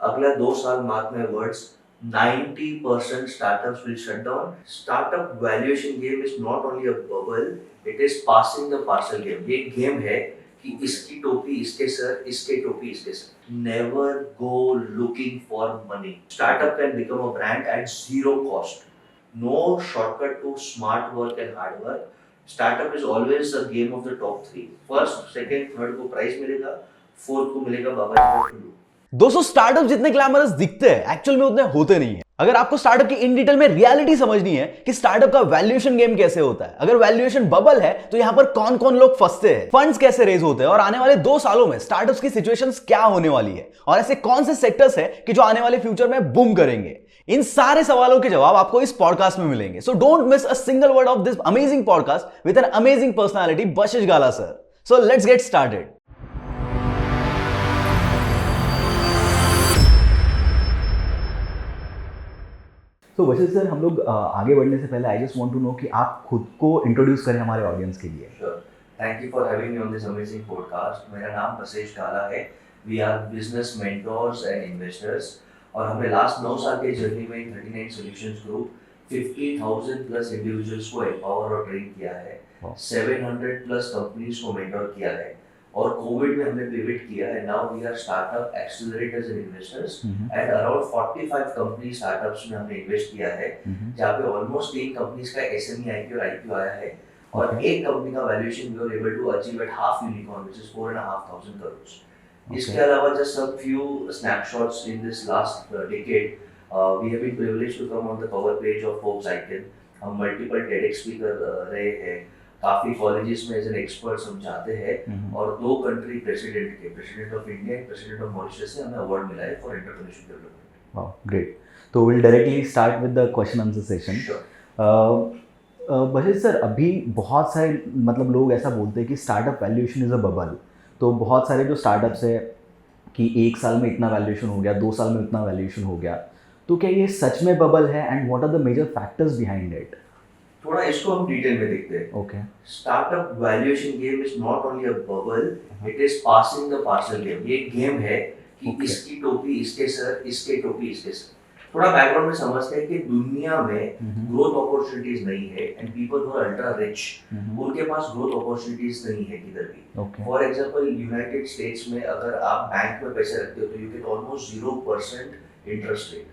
अगला 2 साल mark my words 90% startups will shut down. Startup valuation game is not only a bubble, it is passing the parcel game. ये game है कि इसकी टोपी इसके सर, इसके टोपी इसके sir. Never go looking for money. Startup can become a brand at zero cost. No shortcut to smart work and hard work. Startup is always a game of the top three. First, second, third को price मिलेगा, fourth को मिलेगा बाबा जी का टुल्लू. दोस्तों startup जितने glamorous दिखते हैं actual में उतने होते नहीं है। अगर आपको स्टार्टअप की इन डिटेल में रियलिटी समझनी है कि स्टार्टअप का वैल्यूएशन गेम कैसे होता है, अगर वैल्यूएशन बबल है तो यहां पर कौन कौन लोग फंसते हैं, फंड्स कैसे रेज होते हैं और आने वाले 2 सालों में स्टार्टअप्स की सिचुएशंस क्या होने वाली है और ऐसे कौन से सेक्टर्स है कि जो आने वाले फ्यूचर में बूम करेंगे, इन सारे सवालों के जवाब आपको इस पॉडकास्ट में मिलेंगे। So don't miss a single word of this amazing podcast with an amazing personality Bashish Gala sir. So let's get started. तो वैसे सर हम लोग आगे बढ़ने से पहले I just want to know कि आप खुद को इंट्रोड्यूस करें हमारे ऑडियंस के लिए। Sure. Thank you for having me on this amazing podcast. मेरा नाम बशिश गाला है. We are business mentors and investors. और हमने लास्ट 9 साल के जर्नी में 39 Solutions Group 50,000 प्लस इंडिविजुअल्स को एम्पावर और ट्रेन किया है. 700 प्लस कंपनीज को मेंटोर किया है. और कोविड में हमने पिवट किया है. Now we are startup accelerators and investors and around 45 company startups में हमने इन्वेस्ट किया है, जहाँ पे ऑलमोस्ट 3 कंपनीज का एसएमई आईपीओ और आईपीओ आया है और एक कंपनी का valuation we were able to achieve at half unicorn which is 4,500 crore. इसके अलावा just some few snapshots in this last decade we have been privileged to come on the cover page of Forbes icon. हम multiple TEDx speaker रहे हैं, काफी colleges में as an expert हम जाते हैं और 2 कंट्री प्रेसिडेंट के, president of India and president of Mauritius से हमें अवार्ड मिला है for entrepreneurship development. Wow great. तो will directly start with the question answer session. Bashish sir, अभी बहुत सारे मतलब लोग ऐसा बोलते हैं कि startup valuation is a bubble. तो बहुत सारे जो स्टार्टअप्स है कि 1 साल में इतना वैल्यूएशन हो गया, 2 साल में इतना वैल्यूएशन हो गया, तो क्या ये सच में बबल है and what are the major factors behind it? थोड़ा इसको हम डिटेल में देखते हैं. Okay. Startup valuation game is not only a bubble, it is passing the parcel game. ये गेम है कि इसकी टोपी इसके सर, इसके टोपी इसके सर. थोड़ा बैकग्राउंड में समझते हैं कि दुनिया में ग्रोथ अपॉर्चुनिटीज नहीं है and people who are ultra rich उनके पास ग्रोथ अपॉर्चुनिटीज नहीं है किधर भी. फॉर एग्जांपल यूनाइटेड स्टेट्स में अगर आप बैंक में पैसे रखते हो तो you get almost 0% interest rate.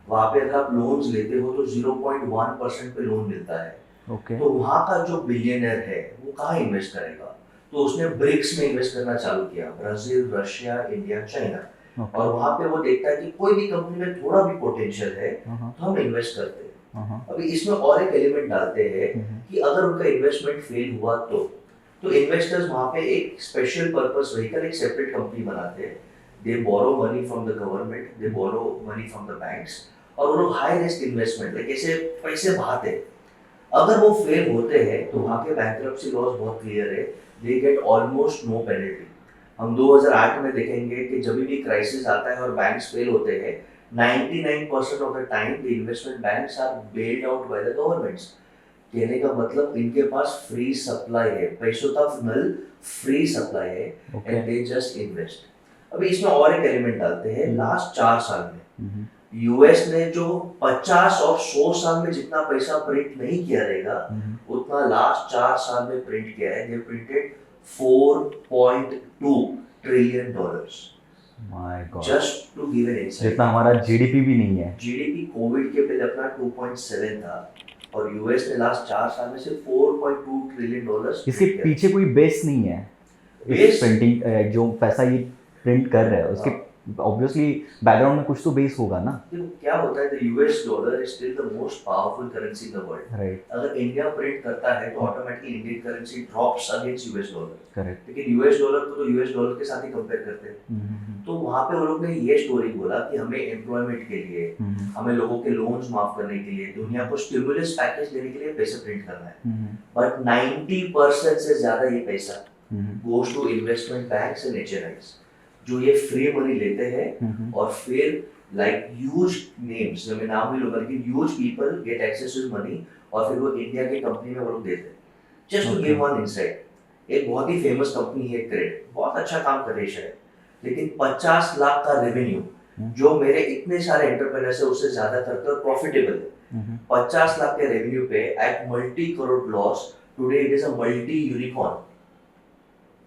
वहाँ पे अगर आप लोन्स लेते हो तो 0.1% पे लोन मिलता है. तो वहाँ का जो बिलियनर है वो कहाँ इन्वेस्ट करेगा? तो उसने ब्रिक्स में इन्वेस्ट करना चालू किया, ब्राजील, रशिया, इंडिया, चाइना. और वहाँ पे वो देखता है कि कोई भी कंपनी में थोड़ा भी पोटेंशियल है तो हम इन्वेस्ट करते हैं. अभी इसमें और एक एलिमेंट डालते हैं कि अगर उनका इन्वेस्टमेंट फेल हुआ तो इन्वेस्टर्स वहाँ पे एक स्पेशल पर्पस व्हीकल, एक सेपरेट कंपनी बनाते हैं. They borrow money from the government, they borrow money from the banks और वो लोग हाई रिस्क इन्वेस्टमेंट लाइक ऐसे पैसे बहाते हैं. अगर वो फेल होते हैं तो वहाँ के बैंक्रप्सी लॉज बहुत क्लियर है, they get almost no penalty. हम 2008 में देखेंगे कि जब भी क्राइसिस आता है और बैंक्स फेल होते हैं 99% of the time the investment banks are bailed out by the governments. कहने का मतलब इनके पास फ्री सप्लाई है, पैसों का नल फ्री सप्लाई है एंड दे जस्ट इन्वेस्ट. अभी इसमें और एक एलिमेंट डालते हैं. लास्ट 4 साल में यूएस ने जो 50 और 100 साल में जितना पैसा प्रिंट नहीं किया रहेगा उतना लास्ट 4 साल में प्रिंट किया है. They printed $4.2 trillion. My god. Just to give an insight, जितना हमारा जीडीपी भी नहीं है. जीडीपी कोविड के पहले अपना 2.7 था और यूएस ने लास्ट 4 साल में से $4.2 ट्रिलियन. इसके पीछे कोई बेस नहीं है. बेस प्रिंटिंग जो पैसा ये प्रिंट कर रहा है उसके ऑब्वियसली बैकग्राउंड में कुछ तो बेस होगा ना. देखो क्या होता है, the US dollar is still the most powerful currency in the world. Right. अगर इंडिया प्रिंट करता है तो automatically Indian currency drops against US dollar. Correct. लेकिन यूएस डॉलर को तो यूएस डॉलर के साथ ही कंपेयर करते हैं. तो वहाँ पे वो लोग ने ये स्टोरी बोला कि हमें एम्प्लॉयमेंट के लिए, हमें लोगों के लोन्स माफ करने के लिए, दुनिया को स्टिमुलस पैकेज देने के लिए पैसे प्रिंट करना है. बट 90% से ज्यादा ये पैसा goes to investment banks and HNIs जो ये फ्री मनी लेते हैं और फिर लाइक ह्यूज नेम्स, जो मैं नाम भी लूंगा, लेकिन huge people get access to money और फिर वो इंडिया की कंपनी में वो लोग देते हैं. Just to give one insight, एक बहुत ही फेमस कंपनी है क्रेड, बहुत अच्छा काम कर रही है, लेकिन 50 लाख का रेवेन्यू जो मेरे इतने सारे एंटरप्रेन्योर्स है उससे ज्यादा करते हैं और प्रॉफिटेबल है। 50 लाख के रेवेन्यू पे at multi crore loss, today it is a multi unicorn.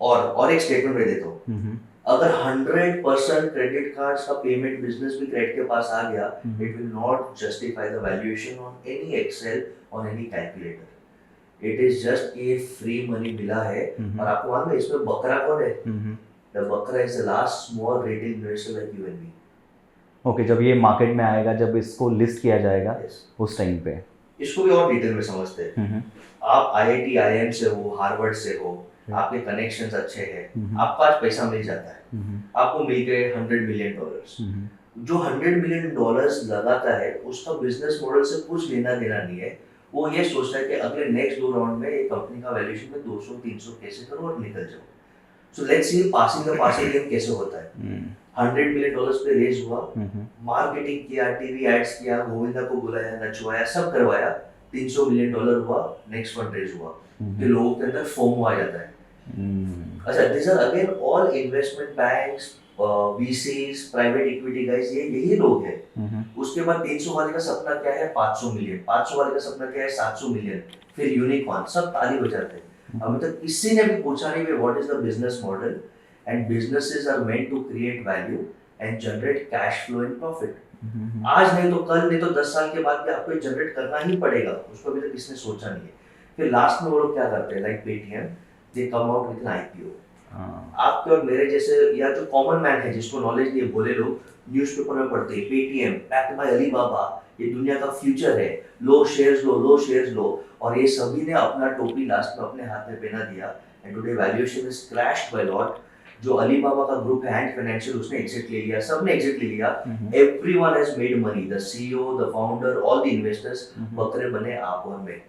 और एक स्टेटमेंट मैं देता हूँ, अगर 100% क्रेडिट कार्ड्स का पेमेंट बिजनेस भी क्रेडिट के पास आ गया, it will not justify the valuation on any excel, on any calculator. It is just ये फ्री मनी मिला है। और आपको मालूम है इसमें बकरा कौन है? द बकरा is the last small retail investor like you and me. Okay, जब ये मार्केट में आएगा, जब इसको लिस्ट किया जाएगा, उस टाइम पे इसको भी और डिटेल में समझते हैं। आप आईआईटी आईआईएम से हो, हार्वर्ड से हो, आपके कनेक्शंस अच्छे हैं, आपको आज पैसा मिल जाता है, आपको मिल गए $100 मिलियन। जो $100 मिलियन लगाता है उसका बिजनेस मॉडल से कुछ लेना देना नहीं है। वो ये सोचता है कि अगले नेक्स्ट 2 राउंड में एक कंपनी का वैल्यूएशन में 200-300 कैसे करो और निकल जाओ। So let's see passing the parcel game कैसे होता है। $100 मिलियन पे रेज हुआ, मार्केटिंग किया, टीवी एड्स किया, गोविंदा को बुलाया, नचवाया, सब करवाया, $300 मिलियन हुआ, नेक्स्ट फंड रेज हुआ। कि लोगों के अंदर फोमो आ जाता है। अच्छा, this are again all investment banks, VCs, private equity guys, ये यही लोग हैं। उसके बाद 300 वाले का सपना क्या है? 500 मिलियन। 500 वाले का सपना क्या है? 700 मिलियन। फिर यूनिकॉर्न, सब ताली बजाते हैं। अभी तक किसी ने भी पूछा नहीं what is the business model. And businesses are meant to create value and generate cash flow and profit. आज नहीं तो कल, नहीं तो 10 साल के बाद भी आपको जनरेट करना ही पड़ेगा। उसको अभी तक किसने सोचा नहीं है। फिर लास्ट में वो लोग क्या करते हैं, like Paytm, they come out with N IPO. आपके और मेरे जैसे या जो कॉमन मैन है जिसको नॉलेज नहीं है, बोले लोग न्यूज़पेपर में पढ़ते हैं पेटीएम बैक्ड बाय अलीबाबा, ये दुनिया का फ्यूचर है, लो शेयर्स लो, लो शेयर्स लो। और ये सभी ने अपना टोपी लास्ट में अपने हाथ में पहना दिया। And today valuation is crashed by lot. जो अलीबाबा का ग्रुप है एंड फाइनेंशियल, उसने एग्जिट ले लिया, सबने एग्जिट ले लिया। Everyone has made money, the CEO, the founder, all the investors बकरे बने आप और मैं।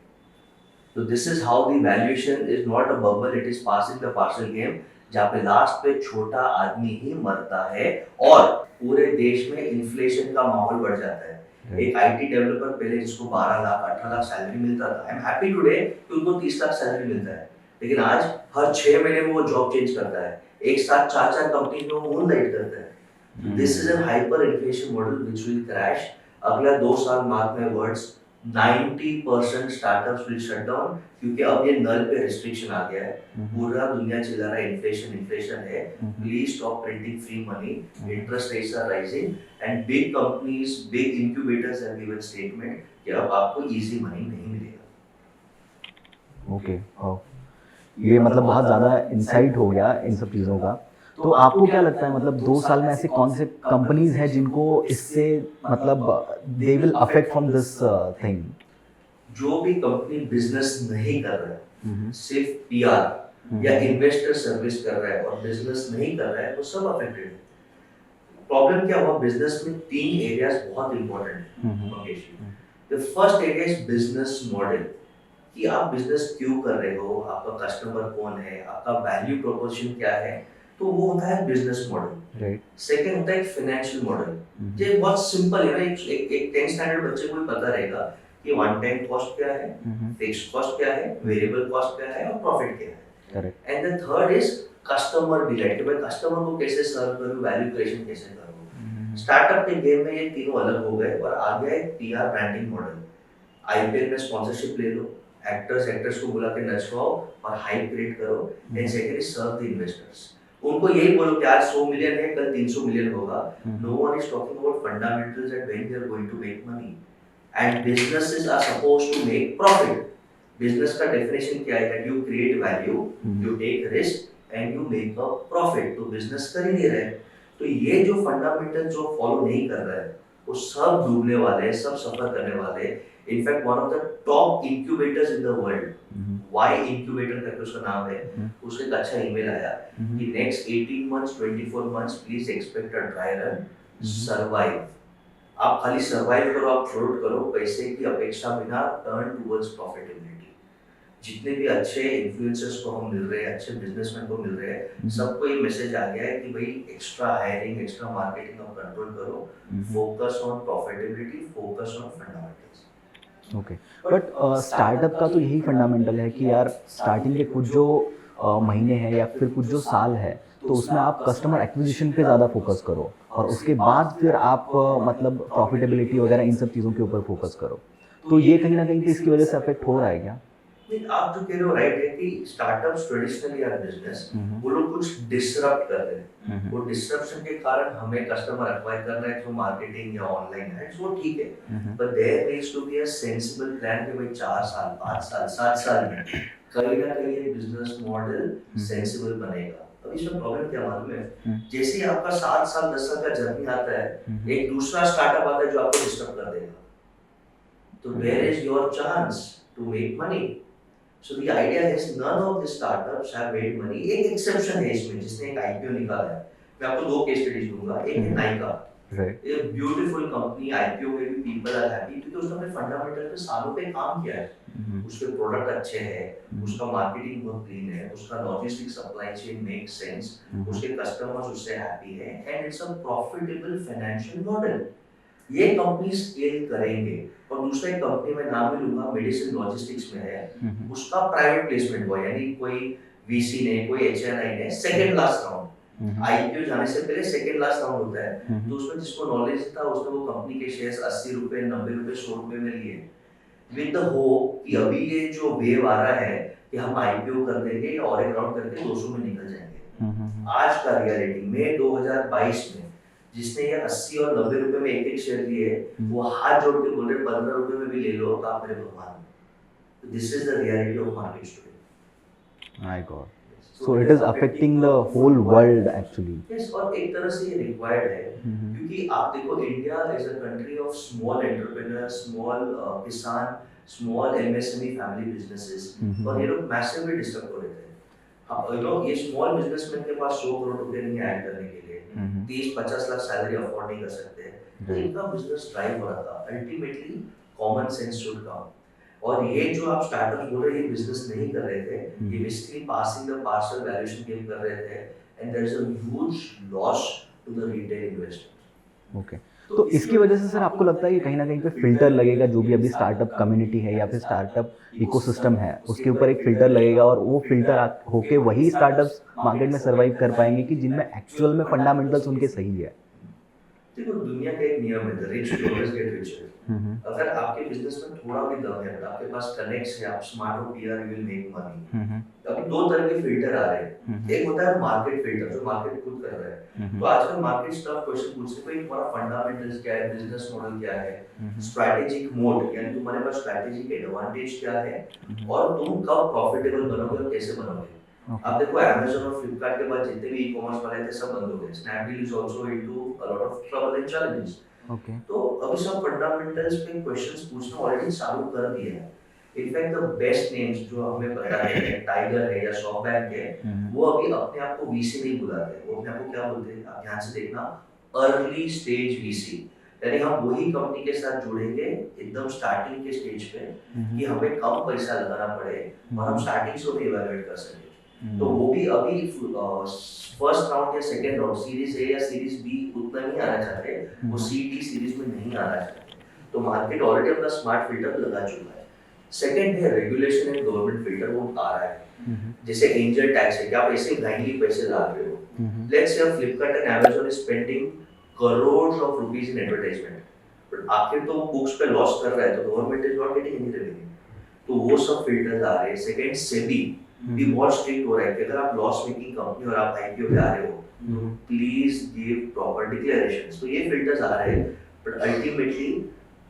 So this is how the valuation is not a bubble, it is passing the parcel game, जहाँ पे लास्ट पे छोटा आदमी ही मरता है और पूरे देश में इन्फ्लेशन का माहौल बढ़ जाता है। एक आईटी डेवलपर पहले जिसको 12 लाख 18 लाख सैलरी मिलता था, आई एम हैप्पी टुडे कि उनको 30 लाख सैलरी मिलता है। लेकिन आज हर 6 महीने में वो जॉब चेंज करता है, एक साथ 4-4 कंपनी में वो मूनलाइट करता है। This is an hyper inflation model which will crash. अगला 2 साल mark my words, 90% startups will shut down, क्योंकि अब ये नल पे रिस्ट्रिक्शन आ गया है। पूरा दुनिया चिल्ला रहा है इन्फ्लेशन है, please stop printing free money, interest rates are rising and big companies, big incubators have given statement कि अब आपको इजी मनी नहीं मिलेगा। ओके, ये मतलब बहुत ज़्यादा इंसाइट हो गया इन सब चीज़ों का। तो आपको क्या लगता है, मतलब 2 साल में ऐसे कौन से कंपनीज हैं जिनको इससे मतलब they will affect from this thing? जो भी कंपनी बिजनेस नहीं कर रहा है, सिर्फ पीआर या इन्वेस्टर सर्विस कर रहा है और बिजनेस नहीं कर रहा है, वो सब अफेक्टेड है। प्रॉब्लम क्या हुआ, बिजनेस में 3 एरियाज बहुत इंपॉर्टेंट है। The first area is business model, कि आप बिजनेस क्यों कर रहे हो, आपका कस्टमर कौन है, आपका वैल्यू प्रोपोजिशन क्या है, तो वो होता है बिजनेस मॉडल। राइट। सेकंड होता है फाइनेंशियल मॉडल। ये बहुत सिंपल है ना, एक 10th स्टैंडर्ड बच्चे को भी पता रहेगा कि वन टाइम कॉस्ट क्या है, फिक्स्ड कॉस्ट क्या है, वेरिएबल कॉस्ट क्या है और प्रॉफिट क्या है। Correct. And the third is customer delight, भाई कस्टमर को कैसे सर्व करूं, वैल्यू क्रिएशन कैसे करूं। स्टार्टअप के गेम में ये तीनों अलग हो गए और आ गया एक पीआर ब्रांडिंग मॉडल। आईपीएल में स्पॉन्सरशिप ले लो, एक्टर्स को बुला के नचवाओ और हाइप क्रिएट करो। And second is serve the investors, उनको यही बोलो कि आज 100 मिलियन है, कल 300 मिलियन होगा। No one is talking about fundamentals and when they are going to make money. And businesses are supposed to make profit. Business का डेफिनेशन क्या है, that you create value, you take risk and you make a profit. तो business कर ही नहीं रहे। तो ये जो फंडामेंटल जो फॉलो नहीं कर रहा है, वो सब डूबने वाले हैं, सब सफर करने वाले हैं। In fact one of the top incubators in the world, Y incubator करके उसका नाम है, उसका एक अच्छा ईमेल आया कि next 18 months 24 months please expect a dry run, survive. आप खाली सर्वाइव करो, आप फ्लोट करो, पैसे की अपेक्षा बिना, टर्न टुवर्ड्स प्रॉफिटेबिलिटी। जितने भी अच्छे इन्फ्लुएंसर्स को हम मिल रहे हैं, अच्छे बिजनेसमैन को मिल रहे हैं, सबको ये मैसेज आ गया है कि भाई एक्स्ट्रा हायरिंग, एक्स्ट्रा मार्केटिंग आप कंट्रोल करो, focus on profitability, focus on fundamentals. Okay, but startup का तो यही फंडामेंटल है कि यार स्टार्टिंग के कुछ जो महीने हैं या फिर कुछ जो साल है, तो उसमें आप कस्टमर एक्विजिशन पे ज़्यादा फोकस करो और उसके बाद फिर आप मतलब प्रॉफिटेबिलिटी वगैरह इन सब चीज़ों के ऊपर फोकस करो। तो ये कहीं ना कहीं पे इसकी वजह से अफेक्ट हो रहा है क्या? नहीं, आप जो कह रहे हो राइट है कि स्टार्टअप्स ट्रेडिशनली आर बिजनेस, वो लोग कुछ डिसरप्ट कर रहे हैं। वो डिसरप्शन के कारण हमें कस्टमर एक्वायर करना है थ्रू मार्केटिंग या ऑनलाइन एड्स, वो ठीक है, पर there needs to be a sensible plan कि भाई 4 साल 5 साल 7 साल में कहीं ना कहीं ये बिजनेस मॉडल सेंसिबल बनेगा। अब इसमें प्रॉब्लम क्या मालूम है, जैसे ही आपका 7 साल 10 साल का जर्नी आता है, एक दूसरा स्टार्टअप आता है जो आपको डिस्टर्ब कर देगा, तो where is your chance to make money? So the idea is none of the startups have made money. एक एक्सेप्शन है इसमें जिसने एक आईपीओ निकाला है। मैं आपको 2 केस स्टडीज दूंगा। एक है नाइका, एक ब्यूटीफुल कंपनी, आईपीओ में भी पीपल आर हैप्पी क्योंकि उसने अपने फंडामेंटल पे सालों पे काम किया है। उसके प्रोडक्ट अच्छे हैं, उसका मार्केटिंग बहुत क्लीन है, उसका logistic supply chain make sense, उसके कस्टमर्स उससे हैप्पी है and it's a profitable financial model. ये कंपनी स्केल करेंगे। और दूसरा एक कंपनी में नाम भी लूंगा, मेडिसिन लॉजिस्टिक्स में है, उसका प्राइवेट प्लेसमेंट हुआ, यानी कोई वीसी ने, कोई एचएनआई ने सेकंड लास्ट राउंड, आईपीओ जाने से पहले सेकंड लास्ट राउंड होता है, तो उसमें जिसको नॉलेज था उसने वो कंपनी के शेयर्स 80 रुपए 90 रुपए 100 रुपए में लिए, विद द होप कि अभी ये जो वेव आ रहा है कि हम आईपीओ कर देंगे और एक राउंड करके 200 में निकल जाएंगे। आज का रियलिटी मई 2022 में जिसने ये 80 और 90 रुपए में एक शेयर लिए, वो हाथ जोड़ के बोल रहे 15 रुपए में भी ले लो तो आप मेरे भगवान। This is the reality of markets today. My god, so it is affecting the whole world actually. Yes, और एक तरह से ये रिक्वायर्ड है क्योंकि आप देखो India is a country of small entrepreneur, small किसान, स्मॉल एमएसएमई फैमिली बिजनेसेस, और ये लोग मैसिवली डिस्टर्ब हो रहे थे। यू नो, ये स्मॉल बिजनेसमैन के पास 100 करोड़ रुपए नहीं ऐड करने के लिए, 30-50 लाख सैलरी अफोर्ड नहीं कर सकते, तो इनका बिजनेस ड्राइव हो रहा था। Ultimately common sense should come, और ये जो आप स्टार्टअप्स बोल रहे हैं ये बिजनेस नहीं कर रहे थे, ये basically passing the parcel valuation game कर रहे थे, and there is a huge loss to the retail investors. Okay, तो इसकी वजह से सर आपको लगता है कि कहीं ना कहीं पे फिल्टर लगेगा, जो भी अभी स्टार्टअप कम्युनिटी है या फिर स्टार्टअप इकोसिस्टम है उसके ऊपर एक फिल्टर लगेगा, और वो फिल्टर होके वही स्टार्टअप्स मार्केट में सर्वाइव कर पाएंगे कि जिनमें एक्चुअल में फंडामेंटल्स उनके सही है? देखो, दुनिया का एक नियम है, the rich will always get richer. अगर आपके बिजनेस में थोड़ा भी दम है, आपके पास कनेक्ट्स है, आप स्मार्ट हो, PR, you will make money. अभी 2 तरह के फिल्टर आ रहे हैं। एक होता है मार्केट फिल्टर, जो मार्केट खुद कर रहा है। तो आजकल मार्केट स्टफ क्वेश्चन पूछते हैं, तुम्हारा फंडामेंटल्स क्या है, बिजनेस मॉडल क्या है, स्ट्रैटेजिक मोड, यानी तुम्हारे पास स्ट्रैटेजिक एडवांटेज क्या है, और तुम कब प्रॉफिटेबल बनोगे और कैसे बनोगे। आप देखो Amazon और Flipkart के बाद जितने भी ई-कॉमर्स वाले थे सब बंद हो गए। Snapdeal is also into a lot of trouble and challenges. Okay, तो अभी सब फंडामेंटल्स पे क्वेश्चंस पूछना ऑलरेडी चालू कर दिए हैं। इनफैक्ट द बेस्ट नेम्स जो हमें पता है, टाइगर है या सॉफ्टबैंक है, वो अभी अपने आप को वीसी नहीं बुलाते, वो अपने आप को क्या बोलते हैं, आप ध्यान से देखना, अर्ली स्टेज वीसी। यानी हम वही कंपनी के साथ जुड़ेंगे एकदम स्टार्टिंग के स्टेज पे कि हमें कम पैसा लगाना पड़े और हम स्टार्टिंग से उन्हें इवैल्यूएट कर सकें। तो वो भी अभी फर्स्ट राउंड या सेकंड राउंड, सीरीज ए या सीरीज बी उतना नहीं आना चाहते, वो सी डी सीरीज में नहीं आना चाहते। तो मार्केट ऑलरेडी अपना स्मार्ट फिल्टर लगा चुका है। सेकंड है रेगुलेशन एंड गवर्नमेंट फिल्टर, वो आ रहा है। जैसे एंजल टैक्स है कि आप ऐसे ब्लाइंडली पैसे ला रहे हो। Let's say Flipkart and Amazon is spending crore of rupees in advertisement, but आखिर तो वो बुक्स पे लॉस कर रहा है, तो government is not getting any revenue. तो वो सब फिल्टर्स आ रहे हैं। सेकंड, सेबी भी बहुत स्ट्रिक्ट हो रहा है कि अगर आप लॉस मेकिंग कंपनी और आप आईपीओ पे आ रहे हो तो प्लीज गिव प्रॉपर डिक्लेरेशंस। तो ये फिल्टर्स आ रहे हैं, but ultimately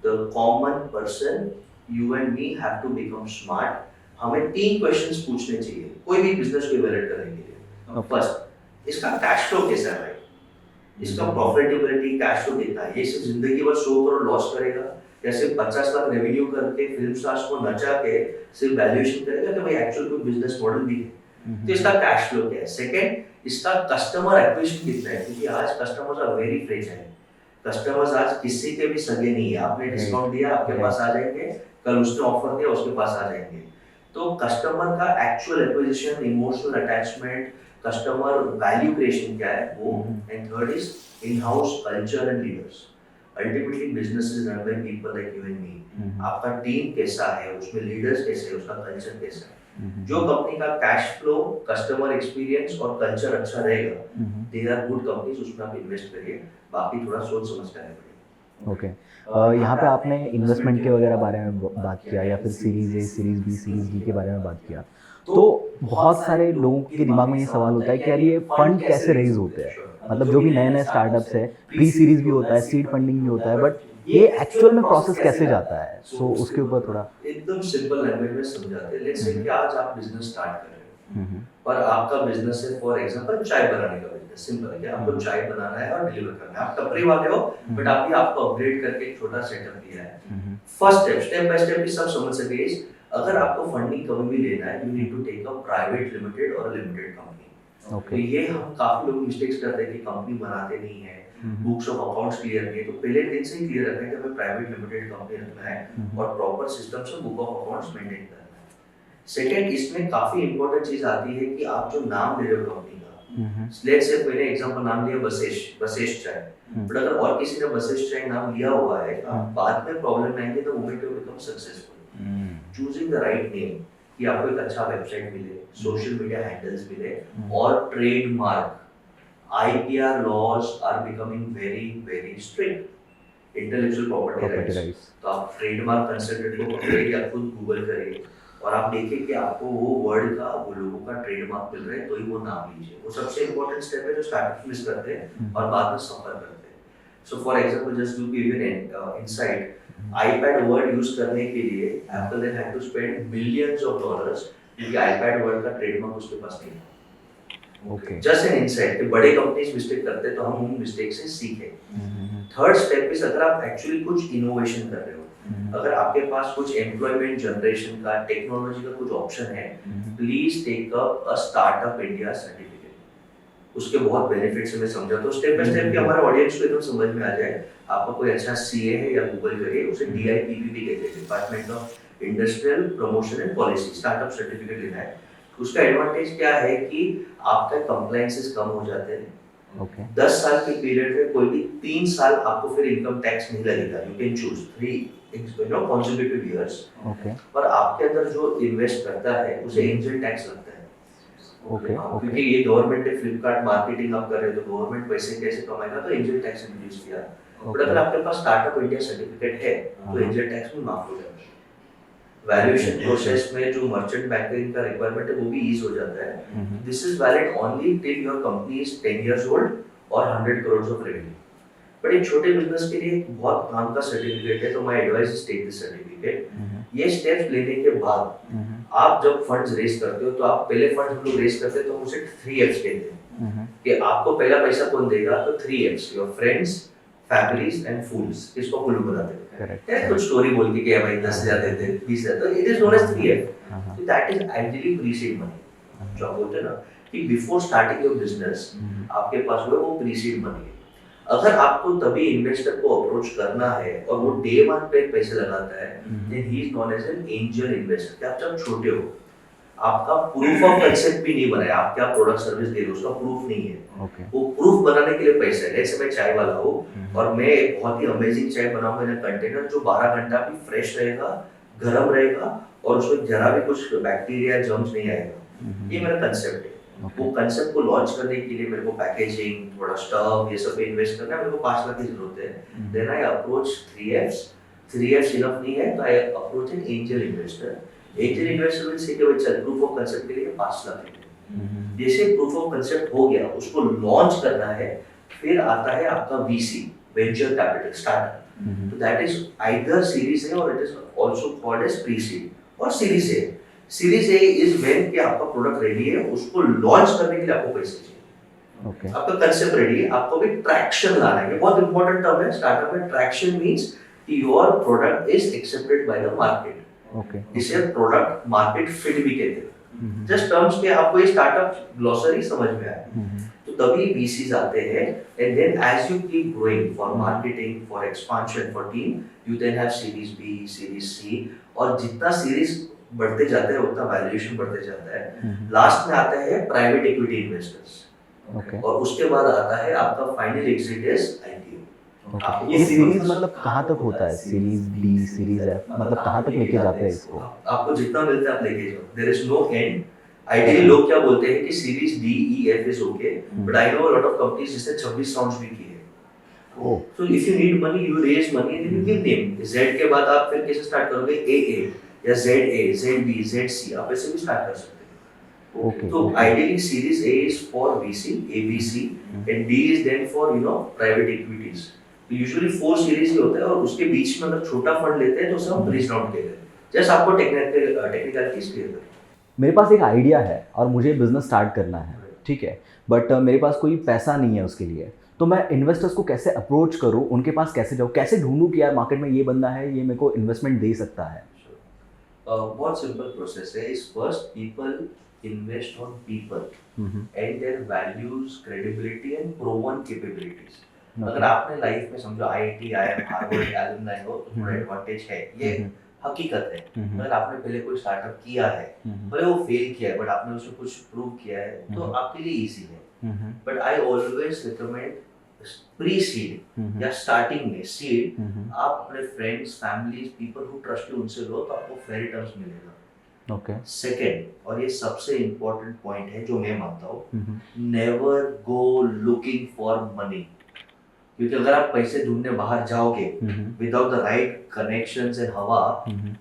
the common person, you and me, have to become smart. हमें 3 क्वेश्चंस पूछने चाहिए कोई भी बिजनेस को इवैल्यूएट करने के लिए। फर्स्ट, इसका कैश फ्लो कैसा है, इसका प्रॉफिटेबिलिटी, कैश फ्लो कितना है, ये सिर्फ जिंदगी भर 100 करोड़ लॉस करेगा या सिर्फ 50 लाख रेवेन्यू करके फिल्म स्टार्स को नचा के सिर्फ वैल्यूएशन करेगा कि भाई एक्चुअल कोई बिजनेस मॉडल भी है। तो इसका कैश फ्लो क्या है। सेकंड, इसका कस्टमर एक्विजिशन कितना है, क्योंकि आज customers are very fragile. Customers आज किसी के भी सगे नहीं है, आपने डिस्काउंट दिया आपके पास आ जाएंगे, कल उसने ऑफर दिया उसके पास आ जाएंगे। तो कस्टमर का actual acquisition, emotional attachment, customer value creation क्या है वो। And third is in house culture and leaders. Ultimately business is run by people like you and मी। आपका टीम कैसा है, उसमें लीडर्स कैसे हैं, उसका कल्चर कैसा है। जो कंपनी का कैश फ्लो, कस्टमर एक्सपीरियंस और कल्चर अच्छा रहेगा, दे आर गुड कंपनीज, उसमें आप इन्वेस्ट करिए। बाकी थोड़ा सोच समझ करना पड़ेगा। ओके, यहाँ पे आपने इन्वेस्टमेंट के वगैरह बारे में बात किया या फिर series A, series B, series D के बारे में बात किया, तो बहुत सारे लोगों के दिमाग में ये सवाल होता है कि यार ये फंड कैसे रेज होते हैं, मतलब जो भी नए नए स्टार्टअप्स है, प्री सीरीज भी होता है, सीड फंडिंग भी होता है, बट ये एक्चुअल में प्रोसेस कैसे जाता है, सो उसके ऊपर थोड़ा एकदम सिंपल लैंग्वेज में समझाते हैं। लेट्स से कि आज आप बिजनेस स्टार्ट कर रहे हो और आपका बिजनेस है फॉर एग्जांपल चाय बनाने का बिजनेस। सिंपल है कि आपको चाय बनाना है और डिलीवर करना है। आप टपरी वाले हो, बट अभी आपको अपग्रेड करके एक छोटा सेटअप दिया है। फर्स्ट स्टेप बाय स्टेप भी सब समझ सके। अगर आपको फंडिंग कभी भी लेना है, you need to take a private limited और लिमिटेड कंपनी। तो ये हम काफी लोग मिस्टेक्स करते हैं कि कंपनी बनाते नहीं है, बुक्स ऑफ अकाउंट्स क्लियर नहीं है। तो पहले दिन से ही क्लियर रखना है कि हमें प्राइवेट लिमिटेड कंपनी रखना है और प्रॉपर सिस्टम से बुक ऑफ अकाउंट्स मेंटेन करना है। सेकंड, इसमें काफी इंपॉर्टेंट चीज आती है कि आप जो नाम ले रहे हो कंपनी का, लेट्स से मैंने एग्जांपल नाम लिया बसेश चाय, बट अगर और किसी ने बसेश चाय नाम लिया हुआ है, आप बाद में प्रॉब्लम आएंगे तो moment you become successful. Choosing the write name, कि आपको एक अच्छा वेबसाइट मिले, सोशल मीडिया हैंडल्स मिले और trademark. IPR laws are becoming very very strict, intellectual property rights. तो आप ट्रेडमार्क कंसल्टेंट को पकड़िए या खुद गूगल करिए और आप देखिए कि आपको वो वर्ड का, वो लोगों का ट्रेडमार्क मिल रहा है, तो ही वो नाम लीजिए। वो सबसे इंपॉर्टेंट स्टेप है जो स्टार्टअप मिस करते हैं और बाद में सफर करते हैं। So for example, just to give you an insight, iPad word use करने के लिए एप्पल ने had to spend millions of dollars, क्योंकि iPad वर्ड का ट्रेडमार्क उसके पास नहीं था। ओके, जस्ट एन इनसाइट कि बड़े कंपनीज मिस्टेक करते हैं तो हम उन मिस्टेक से सीखें। थर्ड स्टेप इज, अगर आप एक्चुअली कुछ इनोवेशन कर रहे हो, अगर आपके पास कुछ एम्प्लॉयमेंट जनरेशन का, टेक्नोलॉजी का कुछ ऑप्शन है, please take up a startup India certificate. उसके बहुत बेनिफिट्स मैं समझा, तो स्टेप बाय स्टेप कि हमारे ऑडियंस को एकदम समझ में आ जाए। आपका कोई अच्छा सीए है या गूगल करिए, उसे DIPP कहते हैं, department of industrial promotion and policy, startup certificate लेना है। उसका एडवांटेज क्या है कि आपका कंप्लायंसेस कम हो जाते हैं। ओके, 10 साल के पीरियड में कोई भी 3 साल आपको फिर इनकम टैक्स नहीं लगेगा। You can choose 3 consecutive years। Okay, पर आपके अंदर जो इन्वेस्ट करता है उसे एंजल टैक्स लगता है। ओके, क्योंकि ये गवर्नमेंट है, फ्लिपकार्ट मार्केटिंग आप कर रहे हो तो गवर्नमेंट पैसे कैसे कमाएगा, तो एंजल टैक्स इंट्रोड्यूस किया। बट अगर आपके पास स्टार्टअप इंडिया सर्टिफिकेट है तो एंजल टैक्स में माफ हो जाएगा। वैल्यूएशन प्रोसेस में जो मर्चेंट बैंकिंग का रिक्वायरमेंट है वो भी ईज हो जाता है। This is valid only till your company is 10 years old और 100 crores ऑफ रेवेन्यू। बट एक छोटे बिजनेस के लिए बहुत काम का सर्टिफिकेट है, तो my advice is take this certificate. ये स्टेप्स लेने के बाद आप जब फंड्स रेज करते हो, तो आप पहले फंड हम लोग रेज करते हैं तो उसे 3Fs कहते हैं कि आपको पहला पैसा कौन देगा, तो 3Fs, your friends, families and fools. इसको फुल बनाते हैं, करेक्ट, कुछ स्टोरी बोल के भाई 10,000 देते हैं, 20,000, तो it is known as 3F। तो that is actually pre seed money. जो आप बोलते हैं ना कि बिफोर स्टार्टिंग योर बिजनेस आपके पास वो प्री सीड मनी है। अगर आपको तभी इन्वेस्टर को अप्रोच करना है और वो डे 1 पे पैसे लगाता है, then he is known as an angel investor. आप जब छोटे हो, आपका प्रूफ ऑफ कंसेप्ट भी नहीं बनाया, आप क्या प्रोडक्ट सर्विस दे रहे हो उसका प्रूफ नहीं है। वो प्रूफ बनाने के लिए पैसे है। जैसे मैं चाय वाला हूँ और मैं एक बहुत ही अमेजिंग चाय बनाऊंगा इन कंटेनर जो 12 घंटा भी फ्रेश रहेगा, गर्म रहेगा और उसमें जरा भी कुछ बैक्टीरिया जर्म्स नहीं आएगा। ये मेरा कंसेप्ट है। वो कंसेप्ट को लॉन्च करने के लिए मेरे को पैकेजिंग, थोड़ा स्टफ, ये सब पे इन्वेस्ट करना है। मेरे को 5 लाख की जरूरत है। Then I approach 3Fs। 3Fs enough नहीं है तो I approach N angel investor. Angel investor will say कि भाई चल प्रूफ ऑफ कंसेप्ट के लिए 5 लाख है। जैसे प्रूफ ऑफ कंसेप्ट हो गया, उसको लॉन्च करना है, फिर आता है आपका VC, वेंचर कैपिटल, स्टार्टअप। तो that is either series A और it is also called as pre seed और series A. Series A is when कि आपका प्रोडक्ट रेडी है, उसको लॉन्च करने के लिए आपको पैसे चाहिए। ओके, आपका कंसेप्ट रेडी है, आपको भी ट्रैक्शन लाना है। ये बहुत इंपॉर्टेंट टर्म है स्टार्टअप में। ट्रैक्शन मींस कि your product is accepted by the market. Okay, इसे प्रोडक्ट मार्केट फिट भी कहते हैं। जस्ट टर्म्स के आपको ये स्टार्टअप ग्लोसरी समझ में आए तो तभी VCs आते हैं। And then as you keep growing for marketing, for expansion, for team, you then have series B, series C। और जितना सीरीज बढ़ते जाते हैं उतना वैल्यूएशन बढ़ते जाता है। लास्ट में आता है प्राइवेट इक्विटी इन्वेस्टर्स। ओके, और उसके बाद आता है आपका फाइनल एग्जिट इज IPO। आपको ये सीरीज सीरीज मतलब कहाँ तक होता है, सीरीज बी सीरीज एफ, मतलब कहाँ तक लेके जाते हैं इसको? आपको जितना मिलता है आप लेके जाओ, there is no end. Ideally लोग क्या बोलते हैं कि series D E F is okay, but I know a lot of companies जिसने 26 राउंड्स भी किए हैं। Oh so if you need money you raise money then you give name. Z के बाद आप फिर कैसे स्टार्ट करोगे, ए या जेड बी जेड सी, आप ऐसे भी स्टार्ट कर सकते हो। ओके तो ideally series A is for VC, ABC, and D is then for private equities. तो यूजुअली 4 सीरीज ही होता है, और उसके बीच में अगर छोटा फंड लेते हैं तो उसे हम ब्रिज राउंड कहते हैं। जस्ट आपको टेक्निकलिटीज क्लियर करें। मेरे पास एक आइडिया है और मुझे बिजनेस स्टार्ट करना है, ठीक है, बट मेरे पास कोई पैसा नहीं है उसके लिए, तो मैं इन्वेस्टर्स को कैसे अप्रोच करूं, उनके पास कैसे जाऊं, कैसे ढूंढूं कि यार मार्केट में ये बंदा है, ये मेरे को इन्वेस्टमेंट दे सकता है? बहुत सिंपल प्रोसेस है। इस first people invest on people and there values, credibility and proven capabilities. अगर आपने लाइफ में समझो आईआईटी, आईएम, हार्वर्ड एलुमनाई हो तो थोड़ा एडवांटेज है, ये हकीकत है। अगर आपने पहले कोई स्टार्टअप किया है, भले वो फेल किया है, बट आपने उसमें कुछ प्रूव किया है, तो आपके लिए इजी है। But I always recommend pre seed या स्टार्टिंग में सीड, आप अपने friends, families, people who trust you, उनसे लो तो आपको फेयर रिटर्न्स मिलेगा। ओके। सेकेंड, और ये सबसे इंपॉर्टेंट पॉइंट है जो मैं मानता हूँ, never go looking for money. क्योंकि अगर आप पैसे ढूंढने बाहर जाओगे without the right connections and हवा,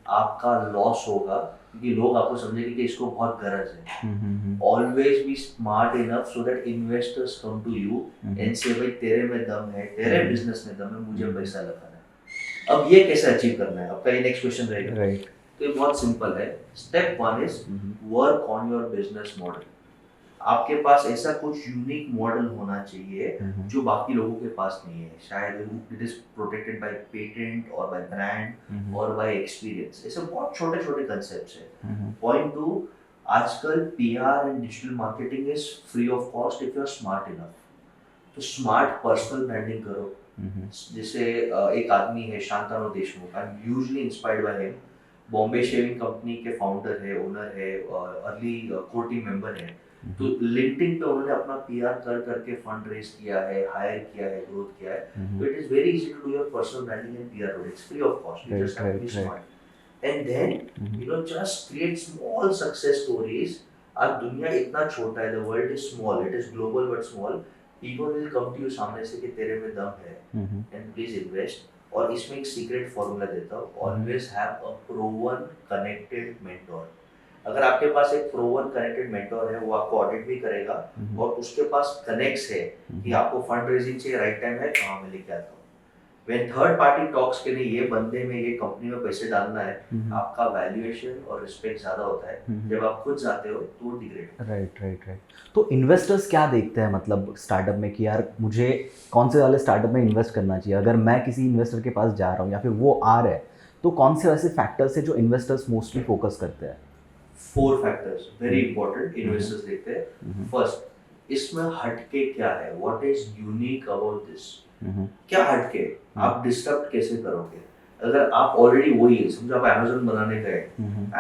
आपका लॉस होगा, क्योंकि लोग आपको समझेंगे कि इसको बहुत गरज है। Always be smart enough so that investors come to you and say भाई तेरे में दम है, तेरे बिजनेस में दम है, मुझे पैसा लगाना है। अब ये कैसे अचीव करना है, आपका ये नेक्स्ट क्वेश्चन रहेगा। राइट। तो ये बहुत सिंपल है। Step 1 is work on your business model. आपके पास ऐसा कुछ यूनिक मॉडल होना चाहिए जो बाकी लोगों के पास नहीं है। शायद it is protected by patent और बाय ब्रांड और बाय एक्सपीरियंस। ऐसे बहुत छोटे छोटे कंसेप्ट्स हैं। पॉइंट 2, आजकल PR and digital marketing is free of cost if you are smart enough. तो स्मार्ट पर्सनल ब्रांडिंग करो। जैसे एक आदमी है Shantanu Deshmukh, I am hugely inspired by him. Bombay shaving company के फाउंडर है, ओनर है, अर्ली कोर टीम मेंबर है। तो लिंक्डइन पे उन्होंने अपना पीआर कर करके फंड रेज किया है, हायर किया है, ग्रोथ किया है। तो it is very easy to do your personal branding and PR, it's free of cost, you just have to be smart and then just create small success stories. आज दुनिया इतना छोटा है, the world is small, it is global but small. People will come to you सामने से कि तेरे में दम है एंड प्लीज इन्वेस्ट। और इसमें एक सीक्रेट फॉर्मूला देता हूँ, always have a proven connected mentor. अगर आपके पास एक प्रूवन कनेक्टेड मेंटोर है, वो आपको ऑडिट भी करेगा और उसके पास कनेक्ट्स है कि आपको फंड रेजिंग चाहिए, राइट टाइम है, कहाँ मैं लेके आता हूँ। व्हेन थर्ड पार्टी टॉक्स के लिए ये बंदे में, ये कंपनी में पैसे डालना है, आपका वैल्यूएशन और रिस्पेक्ट ज्यादा होता है। जब आप खुद जाते हो तो डिग्रेड। राइट। तो इन्वेस्टर्स क्या देखते हैं मतलब स्टार्टअप में कि यार मुझे कौन से वाले स्टार्टअप में इन्वेस्ट करना चाहिए? अगर मैं किसी इन्वेस्टर के पास जा रहा हूँ या फिर वो आ रहा है, तो कौन से वैसे फैक्टर्स है जो इन्वेस्टर्स मोस्टली फोकस करते हैं? 4 फैक्टर्स वेरी इंपॉर्टेंट इन्वेस्टर्स देखते हैं। फर्स्ट, इसमें हटके क्या है, what is unique about this. क्या हटके, आप डिस्टर्ब कैसे करोगे। अगर आप ऑलरेडी वही है, समझो आप Amazon बनाने गए,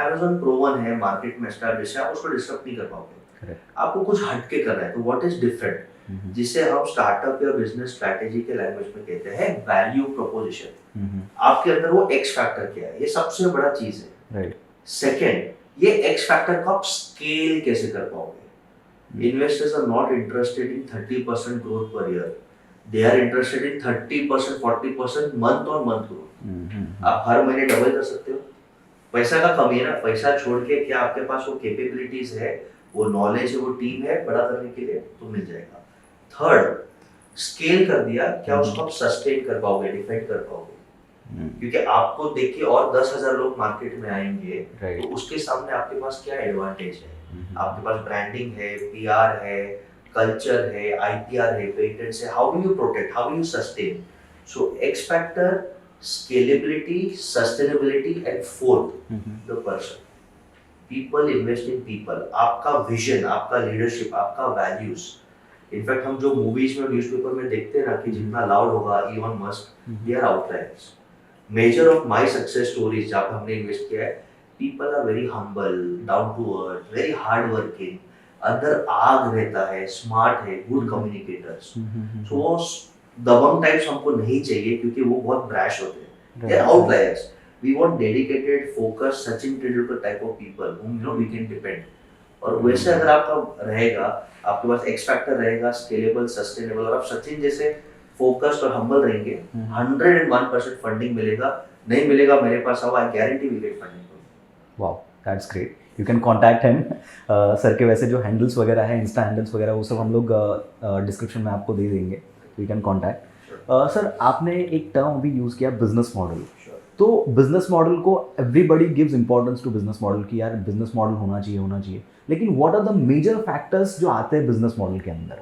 Amazon प्रूवन है, मार्केट में एस्टैब्लिश है, आप उसको डिस्टर्ब नहीं कर पाओगे। आपको कुछ हटके करना है, तो व्हाट इज डिफरेंट, जिसे हम स्टार्टअप या बिजनेस स्ट्रैटेजी के लैंग्वेज में कहते हैं वैल्यू प्रोपोजिशन। आपके अंदर वो एक्स फैक्टर क्या है, ये सबसे बड़ा चीज है। सेकेंड, ये एक्स फैक्टर को आप स्केल कैसे कर पाओगे। Investors are not interested in 30% growth per year, they are interested in 30%, 40% month on month growth. आप हर महीने डबल कर सकते हो। पैसा का कमी है ना, पैसा छोड़ के क्या आपके पास वो कैपेबिलिटीज है, वो नॉलेज है, वो टीम है बड़ा करने के लिए, तो मिल जाएगा। थर्ड, स्केल कर दिया, क्या उसको आप सस्टेन कर पाओगे, डिफेंड कर पाओगे। क्योंकि आपको देख के और 10,000 लोग मार्केट में आएंगे, तो उसके सामने आपके पास क्या एडवांटेज है। आपके पास ब्रांडिंग है, पीआर है, कल्चर है, आईपीआर है, पेटेंट्स है। How do you protect, how do you sustain. So x factor, scalability, sustainability and fourth the person. People invest in people. आपका विजन, आपका लीडरशिप, आपका वैल्यूज। इनफैक्ट हम जो मूवीज में, न्यूज़पेपर में देखते हैं ना कि जितना लाउड होगा Elon Musk, they are outliers. Major of my success stories जहाँ पे हमने इन्वेस्ट किया है, people are very humble, down to earth, very hard working, अंदर आग रहता है, स्मार्ट है, गुड कम्युनिकेटर्स। सो वो दबंग टाइप्स हमको नहीं चाहिए क्योंकि वो बहुत ब्रैश होते हैं, they are outliers. We want dedicated focus Sachin Tendulkar type of people whom we can depend. और वैसे अगर आपका रहेगा, आपके पास एक्स फैक्टर रहेगा, स्केलेबल, सस्टेनेबल, और आप सचिन जैसे फोकस्ड और हम्बल रहेंगे, 101% फंडिंग मिलेगा। नहीं मिलेगा मेरे पास आओ, I guarantee will get funding. Wow, that's great. You can contact him. Sir के वैसे जो हैंडल्स वगैरह है, इंस्टा हैंडल्स वगैरह, वो सब हम लोग डिस्क्रिप्शन में आपको दे देंगे, यू कैन कॉन्टैक्ट। सर आपने एक टर्म अभी यूज़ किया, बिजनेस मॉडल। तो बिजनेस मॉडल को everybody gives importance to business model कि यार बिजनेस मॉडल होना चाहिए, लेकिन what are the major factors जो आते हैं बिजनेस मॉडल के अंदर?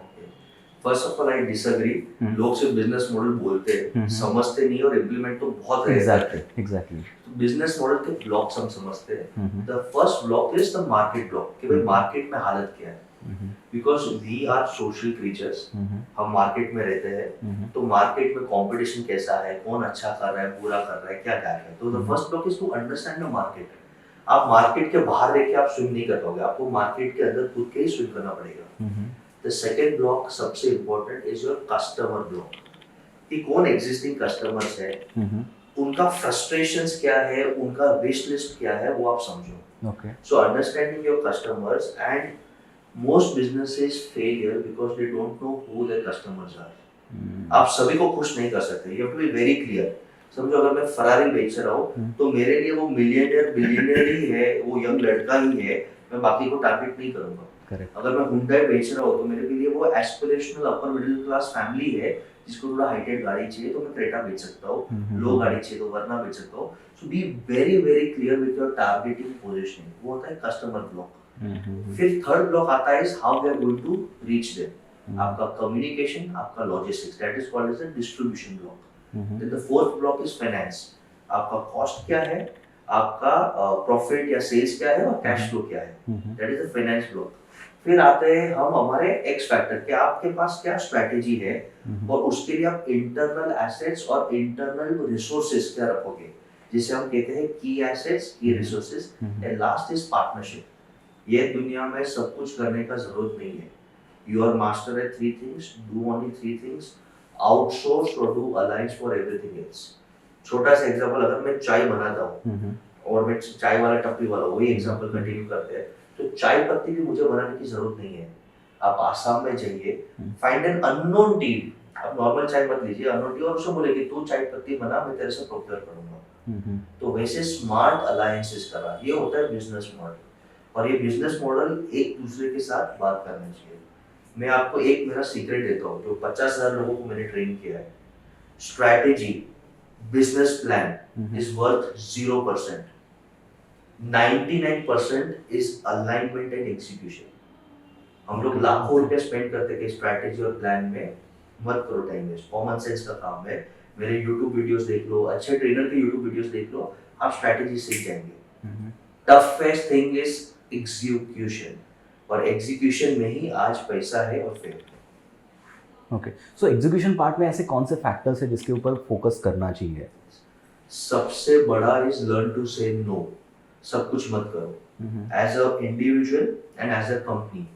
First of all I disagree. लोग सिर्फ बिजनेस मॉडल बोलते हैं, समझते नहीं, और इम्प्लीमेंट तो बहुत एग्जैक्टली। बिजनेस मॉडल के ब्लॉक्स हम समझते हैं। The first block is the market block, कि भाई मार्केट में हालत क्या है। Because we are social creatures, हम मार्केट में रहते हैं, तो मार्केट में कंपटीशन कैसा है, कौन अच्छा कर रहा है, बुरा कर रहा है, क्या क्या है। तो the first block is to understand the market. आप मार्केट के बाहर रह के आप स्विम नहीं कर पाओगे, आपको मार्केट के अंदर खुद के ही स्विम करना पड़ेगा। द सेकेंड ब्लॉक सबसे important is your customer block, कि कौन एग्जिस्टिंग कस्टमर्स है, उनका फ्रस्ट्रेशंस क्या है, उनका विश लिस्ट क्या है, वो आप समझो। So understanding your customers, and most businesses fail here because they don't know who their customers are. आप सभी को खुश नहीं कर सकते, you have to be very clear। समझो अगर मैं फरारी बेच रहा हूँ, तो मेरे लिए वो मिलियनेयर बिलियनेयर ही है, वो यंग लड़का ही है, मैं बाकी को टारगेट नहीं करूंगा। Correct. अगर मैं हुंडई बेच रहा हूँ, तो मेरे लिए वो aspirational upper middle class family है, जिसको थोड़ा हाईटेड गाड़ी चाहिए, तो मैं क्रेटा बेच सकता हूँ। लो गाड़ी चाहिए तो वर्ना बेच सकता हूँ। So be very very clear with your targeting positioning. वो होता है कस्टमर ब्लॉक। फिर थर्ड ब्लॉक आता है how we are going to reach them. आपका कम्युनिकेशन, आपका logistics, that is called as the distribution block. Then the fourth block is finance. आपका cost क्या है, आपका प्रॉफिट या सेल्स क्या है, और कैश फ्लो क्या है, that is the finance block. फिर आते हैं हम हमारे एक्स फैक्टर, कि आपके पास क्या स्ट्रेटेजी है, और उसके लिए आप इंटरनल एसेट्स और इंटरनल रिसोर्सेज क्या रखोगे, जिसे हम कहते हैं की एसेट्स, की resources. And last is partnership. ये दुनिया में सब कुछ करने का जरूरत नहीं है। You are master at 3 things, do only 3 things, outsource और do alliance for everything else. छोटा सा एग्जांपल, अगर मैं चाय बनाता हूँ और मैं चाय वाला टपरी वाला, वही एग्जांपल कंटिन्यू करते हैं, तो चाय पत्ती भी मुझे बनाने की जरूरत नहीं है। आप आसाम में जाइए, फाइंड एन अननोन टी, आप नॉर्मल चाय मत लीजिए, अननोन टी, और उससे बोले कि तू चाय पत्ती बना, मैं तेरे से प्रोक्योर करूंगा। तो वैसे स्मार्ट अलायंसेस करा, ये होता है बिजनेस मॉडल। और ये बिजनेस मॉडल एक दूसरे के साथ बात करना चाहिए। मैं आपको एक मेरा सीक्रेट देता हूँ, जो 50,000 लोगों को मैंने ट्रेन किया है। Strategy, business plan is worth 0%, 99% is alignment and execution. हम लोग लाखों रुपए स्पेंड करते हैं स्ट्रैटेजी और प्लान में, मत करो टाइम वेस्ट, कॉमन सेंस का काम है। मेरे YouTube वीडियोस देख लो, अच्छे ट्रेनर के YouTube वीडियोस देख लो, आप स्ट्रैटेजी सीख जाएंगे। टफेस्ट थिंग इज एग्जीक्यूशन, और एग्जीक्यूशन में ही आज पैसा है और फेम है। ओके, सो एग्जीक्यूशन पार्ट में ऐसे कौन से फैक्टर्स है जिसके ऊपर फोकस करना चाहिए? सबसे बड़ा is learn to say no. सब कुछ मत करो, as a individual and as a company.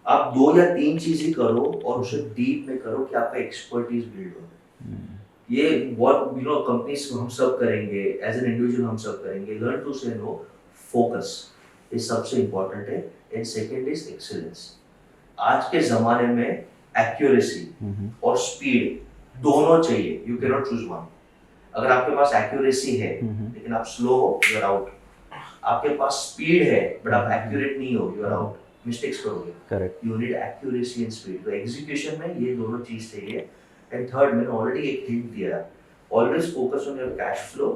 आप 2 या 3 चीज ही करो, और उसे डीप में करो कि आपका एक्सपर्टीज बिल्ड हो। ये व्हाट यू नो कंपनीज हम सब करेंगे, एज एन इंडिविजुअल हम सब करेंगे। Learn to say no, focus, ये सबसे इंपॉर्टेंट है। And second is excellence. आज के जमाने में एक्यूरेसी और स्पीड दोनों चाहिए, you can not choose one. अगर आपके पास एक्यूरेसी है लेकिन आप स्लो हो, यू आर आउट। आपके पास स्पीड है बट आप एक्यूरेट नहीं हो, यू आर आउट, मिस्टेक्स करोगे। Correct, you need accuracy and speed. तो एग्जीक्यूशन में ये दोनों चीज चाहिए। एंड थर्ड, मैंने ऑलरेडी एक हिंट दिया, always focus on your cash flow,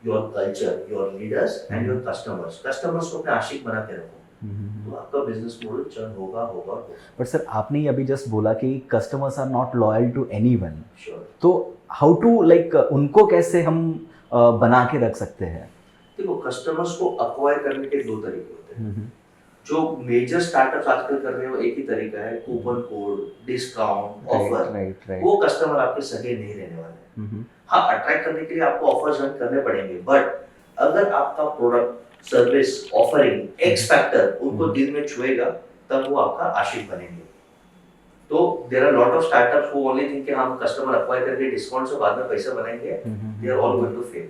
your culture, your leaders and your customers. Customers को अपने आशिक बना के रखो, तो आपका बिजनेस मॉडल चल होगा। बट सर आपने अभी जस्ट बोला कि customers are not loyal to anyone. तो हाउ टू लाइक उनको कैसे हम बना के रख सकते हैं? देखो, कस्टमर्स को अक्वायर करने के 2 तरीके होते हैं। जो मेजर स्टार्टअप्स आजकल कर रहे हैं वो एक ही तरीका है, कूपन कोड, डिस्काउंट, ऑफर। वो कस्टमर आपके सगे नहीं रहने वाले। हाँ, अट्रैक्ट करने के लिए आपको ऑफर्स रन करने पड़ेंगे, बट अगर आपका product, service, offering, x factor उनको दिल में छुएगा, तब वो आपका आशिक बनेंगे। तो there are lot of startups who only think कि हम कस्टमर अक्वायर करके डिस्काउंट से बाद में पैसा बनाएंगे, they are all going to fail.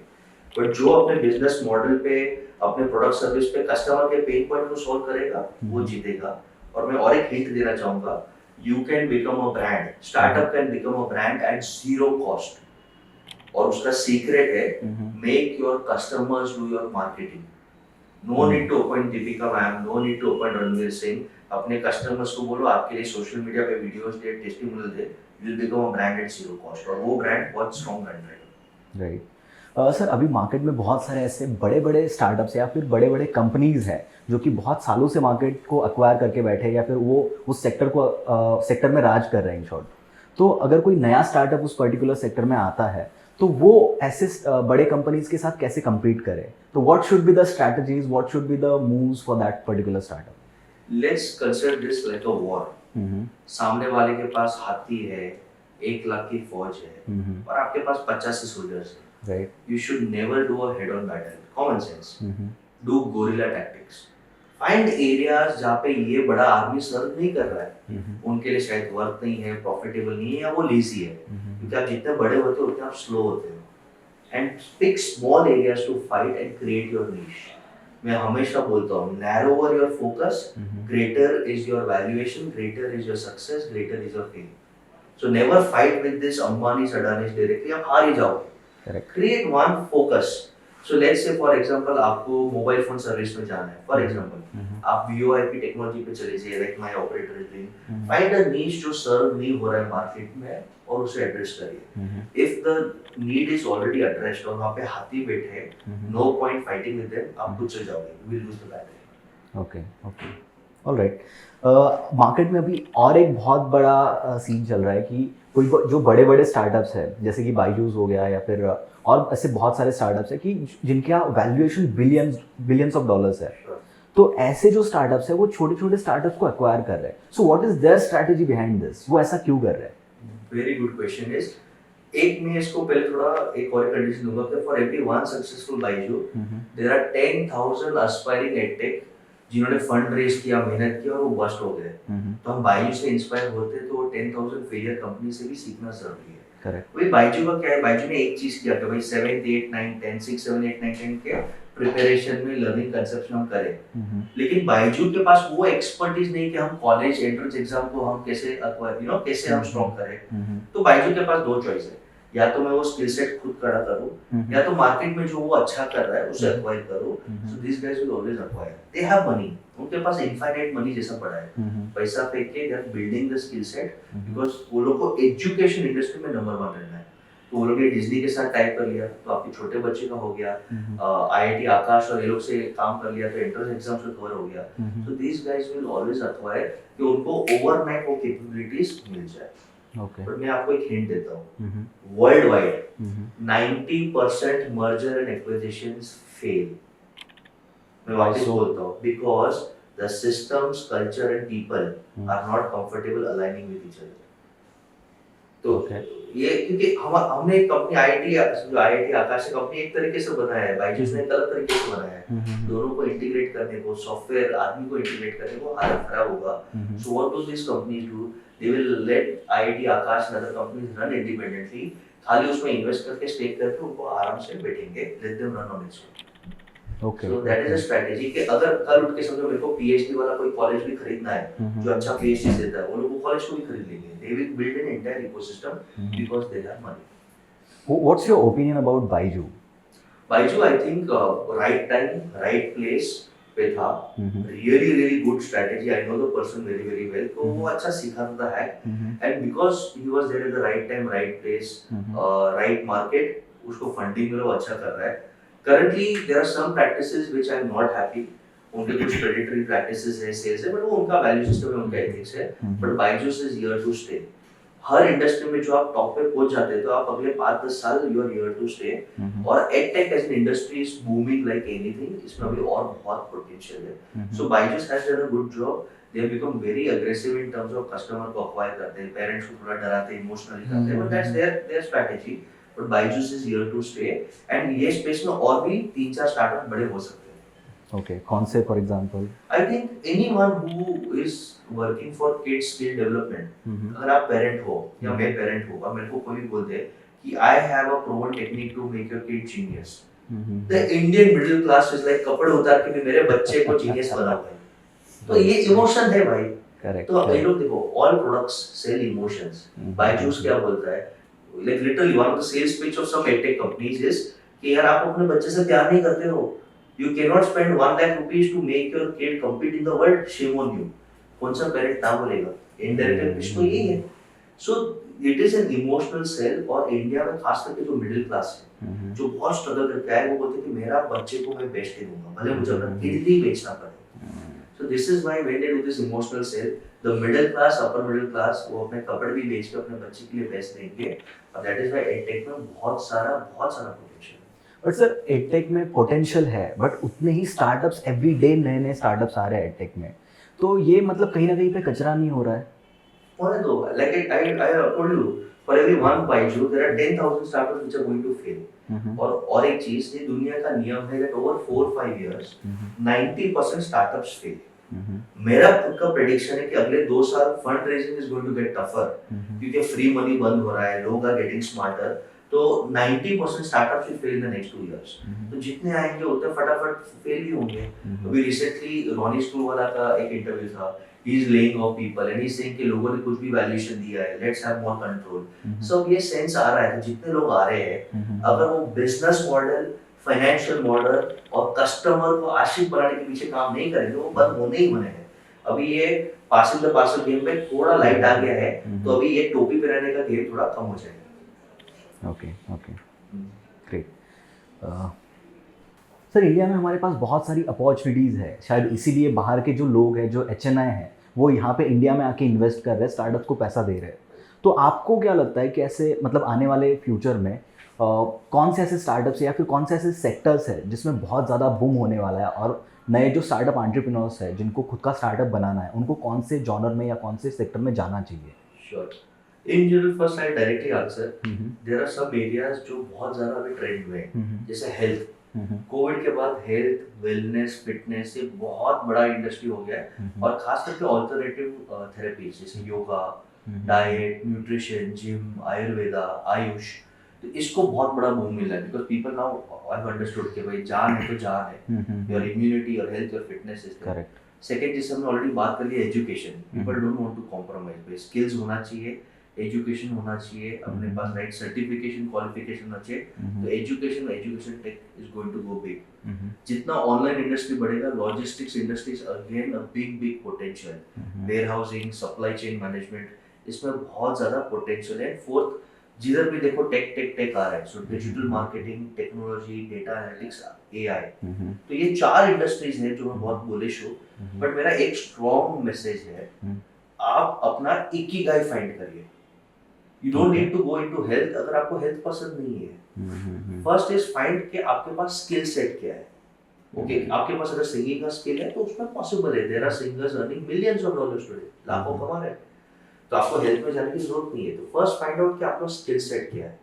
But जो अपने बिजनेस मॉडल पे, अपने प्रोडक्ट सर्विस पे कस्टमर के पेन पॉइंट को सॉल्व करेगा, वो जीतेगा। और मैं और एक हिंट देना चाहूंगा, you can become a brand, startup can become a brand at zero cost. और उसका सीक्रेट है, make your customers do your marketing. No need to open Deepika ma'am, no need to open Ranveer Singh. अपने कस्टमर्स को बोलो आपके लिए सोशल मीडिया पे videos दे, टेस्टिमोनियल दे, you will become a brand at zero cost. और वो ब्रांड बहुत स्ट्रॉन्ग ब्रांड रहेगा। राइट। सर अभी मार्केट में बहुत सारे ऐसे बड़े बड़े स्टार्टअप्स या फिर बड़े बड़े कंपनीज हैं जो कि बहुत सालों से मार्केट को अक्वायर करके बैठे हैं या फिर वो उस सेक्टर में राज कर रहे हैं इन शॉर्ट। तो अगर कोई नया स्टार्टअप उस पर्टिकुलर सेक्टर में आता है तो वो ऐसे बड़े कंपनीज के साथ कैसे compete करे? तो what should be the strategies, what should be the moves for that particular startup? Let's consider this like a war. सामने वाले के पास हाथी है, 1 लाख की फौज है, और आपके पास 50 सोल्जर्स है। Right. You should never do a head-on battle. Common sense. Do guerrilla tactics. Find areas जहाँ पे ये बड़ा आर्मी सर्व नहीं कर रहा है, उनके लिए शायद वर्क नहीं है, प्रॉफिटेबल नहीं है, या वो लेजी है। क्योंकि आप जितने बड़े होते हो उतने आप स्लो होते हो। And pick small areas to fight and create your niche. मैं हमेशा बोलता हूँ, narrower your focus, greater is your valuation, greater is your success, greater is your fame. So never fight with this Ambanis Adanis directly, आप हार ही जाओगे। Create one focus. So let's say for example आपको mobile phone service में जाना है, for example आप VoIP technology पे चले जाइए, like my operator is doing. Find a niche जो सर्व नहीं हो रहा है मार्केट में और उसे एड्रेस करिए। If the need is already addressed और वहाँ पे हाथी बैठे हैं, no point fighting with them, आप खुद से जाओगे, you will lose the battle. Okay okay, alright. Market में अभी और एक बहुत बड़ा सीन चल रहा है कि कोई जो बड़े बड़े स्टार्टअप्स है जैसे कि बायजूस हो गया या फिर और ऐसे बहुत सारे स्टार्टअप्स है कि जिनका वैल्यूएशन बिलियंस ऑफ डॉलर्स है। तो ऐसे जो स्टार्टअप्स है वो छोटे छोटे स्टार्टअप्स को एक्वायर कर रहे हैं। So what is their strategy behind this? वो ऐसा क्यों कर रहे हैं? वेरी गुड क्वेश्चन इज, एक मैं इसको पहले थोड़ा एक और कंडीशन दूंगा कि for every one successful Byju there are 10,000 aspiring edtech जिन्होंने फंड रेज किया, मेहनत किया और वो बस्ट हो गए। तो हम बायजू से इंस्पायर होते तो 10,000 फेलियर कंपनी से भी सीखना जरूरी है। करेक्ट। वही बायजू का क्या है, बायजू ने एक चीज किया कि भाई 7th 8 9 10 6 7 8 9 10 के प्रिपरेशन में लर्निंग कंसेप्शन हम करें। लेकिन बायजू के पास वो एक्सपर्टीज नहीं कि हम कॉलेज एंट्रेंस एग्जाम को हम कैसे एक्वायर कैसे हम स्ट्रॉन्ग करें। तो बायजू के पास दो चॉइस है, या तो मैं वो स्किल सेट खुद खड़ा करूं, या तो मार्केट में जो वो अच्छा कर रहा है उसे एक्वायर करूं। So this guys will always acquire, they have money, उनके पास इनफाइनाइट मनी जैसा पड़ा है, पैसा फेंक के they are building the skill set, because वो लोग को एजुकेशन इंडस्ट्री में नंबर 1 रहना है। तो वो लोग ने डिज्नी के साथ टाइप कर लिया तो आपके छोटे बच्चे का हो गया, IIT आकाश और ये लोग से काम कर लिया तो एंट्रेंस एग्जाम से कवर हो गया। So this guys will always acquire कि उनको ओवरनाइट वो कैपेबिलिटीज मिल जाए। Okay. बट मैं आपको एक हिंट देता हूँ, world wide 90% merger and acquisitions fail. मैं वापस बोलता हूँ, because the systems, culture and people are not comfortable aligning with each other. तो ये क्योंकि हमने एक कंपनी IIT आकाश से कंपनी एक तरीके से बनाया है, बायजूस ने एक अलग तरीके से बनाया है। दोनों को इंटीग्रेट करने को, सॉफ्टवेयर आदमी को इंटीग्रेट करने को हालत खराब होगा। So what do this companies do? They will let IIT Akash and other companies run independently, खाली उसमें इन्वेस्ट करके स्टेक करके उनको आराम से बैठेंगे, let them run on its own. Okay. So that is a strategy कि अगर कल उठ के समझो मेरे को PhD वाला कोई कॉलेज भी खरीदना है जो अच्छा PhD देता है, वो लोग वो कॉलेज को भी खरीद लेंगे। They will build an entire ecosystem because they have money. What's your opinion about Baiju? Baiju, I think right time, right place पे था, really good strategy. I know the person very well. तो वो अच्छा सीखा था hack, and because he was there at the right time, right place, right market, उसको funding मिला, वो अच्छा कर रहा है। Currently there are some practices which I am not happy. उनके कुछ predatory practices है, sales है, but वो उनका value system है, उनका ethics है। But Byju's is here to stay. Her industry में जो आप टॉप पे पहुंच जाते हैं तो आप अगले 5-10 साल you are here to stay. और edtech as an industry is booming like anything, इसमें अभी और बहुत पोटेंशियल है। So Byju's has done a good job, they have become very aggressive in terms of customer को एक्वायर करते हैं, parents को थोड़ा डराते हैं, इमोशनली करते हैं, but that's their strategy. But Byju's is here to stay, and ये स्पेस में और भी 3-4 स्टार्टअप बड़े हो सकते हैं। ओके, कौन से for example? I think anyone who is working for kids skill development, अगर आप पेरेंट हो या मैं पेरेंट हूँ और मेरे को कोई बोल दे कि I have a proven technique to make your kid genius, the Indian middle class is like कपड़े उतार के भी मेरे बच्चे को genius बनाओ भाई। तो ये इमोशन है भाई। करेक्ट। तो ये लोग देखो, all products sell emotions। Byju's क्या बोलता है, like literally one of the sales pitch of some edtech companies is कि यार आप अपने बच्चे से प्यार नहीं करते हो, you cannot spend 1 lakh rupees to make your kid compete in the world, shame on you। कौन सा पेरेंट ना बोलेगा? इनडायरेक्ट pitch तो यही है। So it is an emotional sell, और इंडिया में खास करके जो मिडिल क्लास है, जो बहुत स्ट्रगल करता है, वो बोलते हैं कि मेरा बच्चे को मैं बेस्ट ही दूंगा, भले मुझे अपना किड ही बेचना पड़े। So this is why when they do this emotional sale, the middle class, upper middle class, वो अपने कपड़े भी बेच के अपने बच्चे के लिए बेस्ट देंगे, और that is why edtech में बहुत सारा पोटेंशियल है। बट सर एडटेक में पोटेंशियल है, बट उतने ही स्टार्टअप्स एवरी डे नए स्टार्टअप्स आ रहे हैं एडटेक में, तो ये मतलब कहीं ना कहीं पे कचरा नहीं हो रहा है? होने दो, like I told you, for every one Baiju there are 10,000 startups which are going to fail। और एक चीज, ये दुनिया का नियम है that over 4-5 years 90% startups fail। मेरा खुद का प्रेडिक्शन है कि अगले 2 साल fund raising is going to get tougher, क्योंकि फ्री मनी बंद हो रहा है, लोग आर गेटिंग स्मार्टर, तो 90% startups will fail in the next 2 years. तो जितने आएंगे उतने फटाफट फेल भी होंगे। अभी रिसेंटली रॉनी स्कूल वाला का एक इंटरव्यू था, he is laying of people and he is saying कि लोगों ने कुछ भी वैल्यूएशन दिया है, लेट्स हैव मोर कंट्रोल। सो ये सेंस आ रहा है कि जितने लोग आ रहे हैं, अगर वो बिजनेस मॉडल, फाइनेंशियल मॉडल और कस्टमर को आशिक बनाने के पीछे काम नहीं करेंगे, वो बंद होने ही होने हैं। अभी ये पासिंग द पार्सल गेम में थोड़ा लाइट आ गया है, तो अभी ये टोपी पहनने का गेम थोड़ा कम हो जाएगा। Okay great. सर इंडिया में हमारे पास बहुत सारी अपॉर्चुनिटीज़ है, शायद इसीलिए बाहर के जो लोग हैं, जो HNI हैं, वो यहाँ पे इंडिया में आके इन्वेस्ट कर रहे हैं, स्टार्टअप्स को पैसा दे रहे हैं। तो आपको क्या लगता है कि ऐसे मतलब आने वाले फ्यूचर में कौन से ऐसे स्टार्टअप्स या फिर कौन से ऐसे सेक्टर्स है जिसमें बहुत ज़्यादा बूम होने वाला है, और नए जो स्टार्टअप एंटरप्रेन्योर्स है जिनको खुद का स्टार्टअप बनाना है, उनको कौन से जॉनर में या कौन से सेक्टर में जाना चाहिए? Sure. In general first I directly answer, there are some areas जो बहुत ज़्यादा अभी ट्रेंड में है, जैसे हेल्थ। कोविड के बाद हेल्थ, वेलनेस, फिटनेस ये बहुत बड़ा इंडस्ट्री हो गया है, और खास करके ऑल्टरनेटिव थेरेपीज जैसे yoga, diet, nutrition, gym, Ayurveda, AYUSH, तो इसको बहुत बड़ा बूम मिल रहा है, because people now have understood कि भाई जान है तो जान है, your immunity, your health, your fitness is correct. Second, जिससे हमने ऑलरेडी बात कर ली, education. People don't want to compromise, भाई स्किल्स होना चाहिए, एजुकेशन होना चाहिए, अपने पास राइट सर्टिफिकेशन, क्वालिफिकेशन होना चाहिए। तो education tech is going to go big. जितना ऑनलाइन इंडस्ट्री बढ़ेगा, logistics industry is again a big potential, warehousing, supply chain management, इसमें बहुत ज्यादा पोटेंशियल है। फोर्थ, जिधर भी देखो टेक आ रहा है, so digital marketing, technology, data analytics, AI, तो ये 4 इंडस्ट्रीज हैं जो मैं बहुत बुलिश हूँ। बट मेरा एक स्ट्रॉन्ग मैसेज है, आप अपना इकिगाई फाइंड करिए। You don't need to go into health अगर आपको हेल्थ पसंद नहीं है। फर्स्ट इज फाइंड कि आपके पास स्किल सेट क्या है। ओके, आपके पास अगर सिंगिंग का स्किल है तो उसमें पॉसिबल है, there are singers earning millions of dollars today, लाखों कमा रहे हैं, तो आपको हेल्थ में जाने की जरूरत नहीं है। तो फर्स्ट फाइंड आउट कि आपका स्किल सेट क्या है।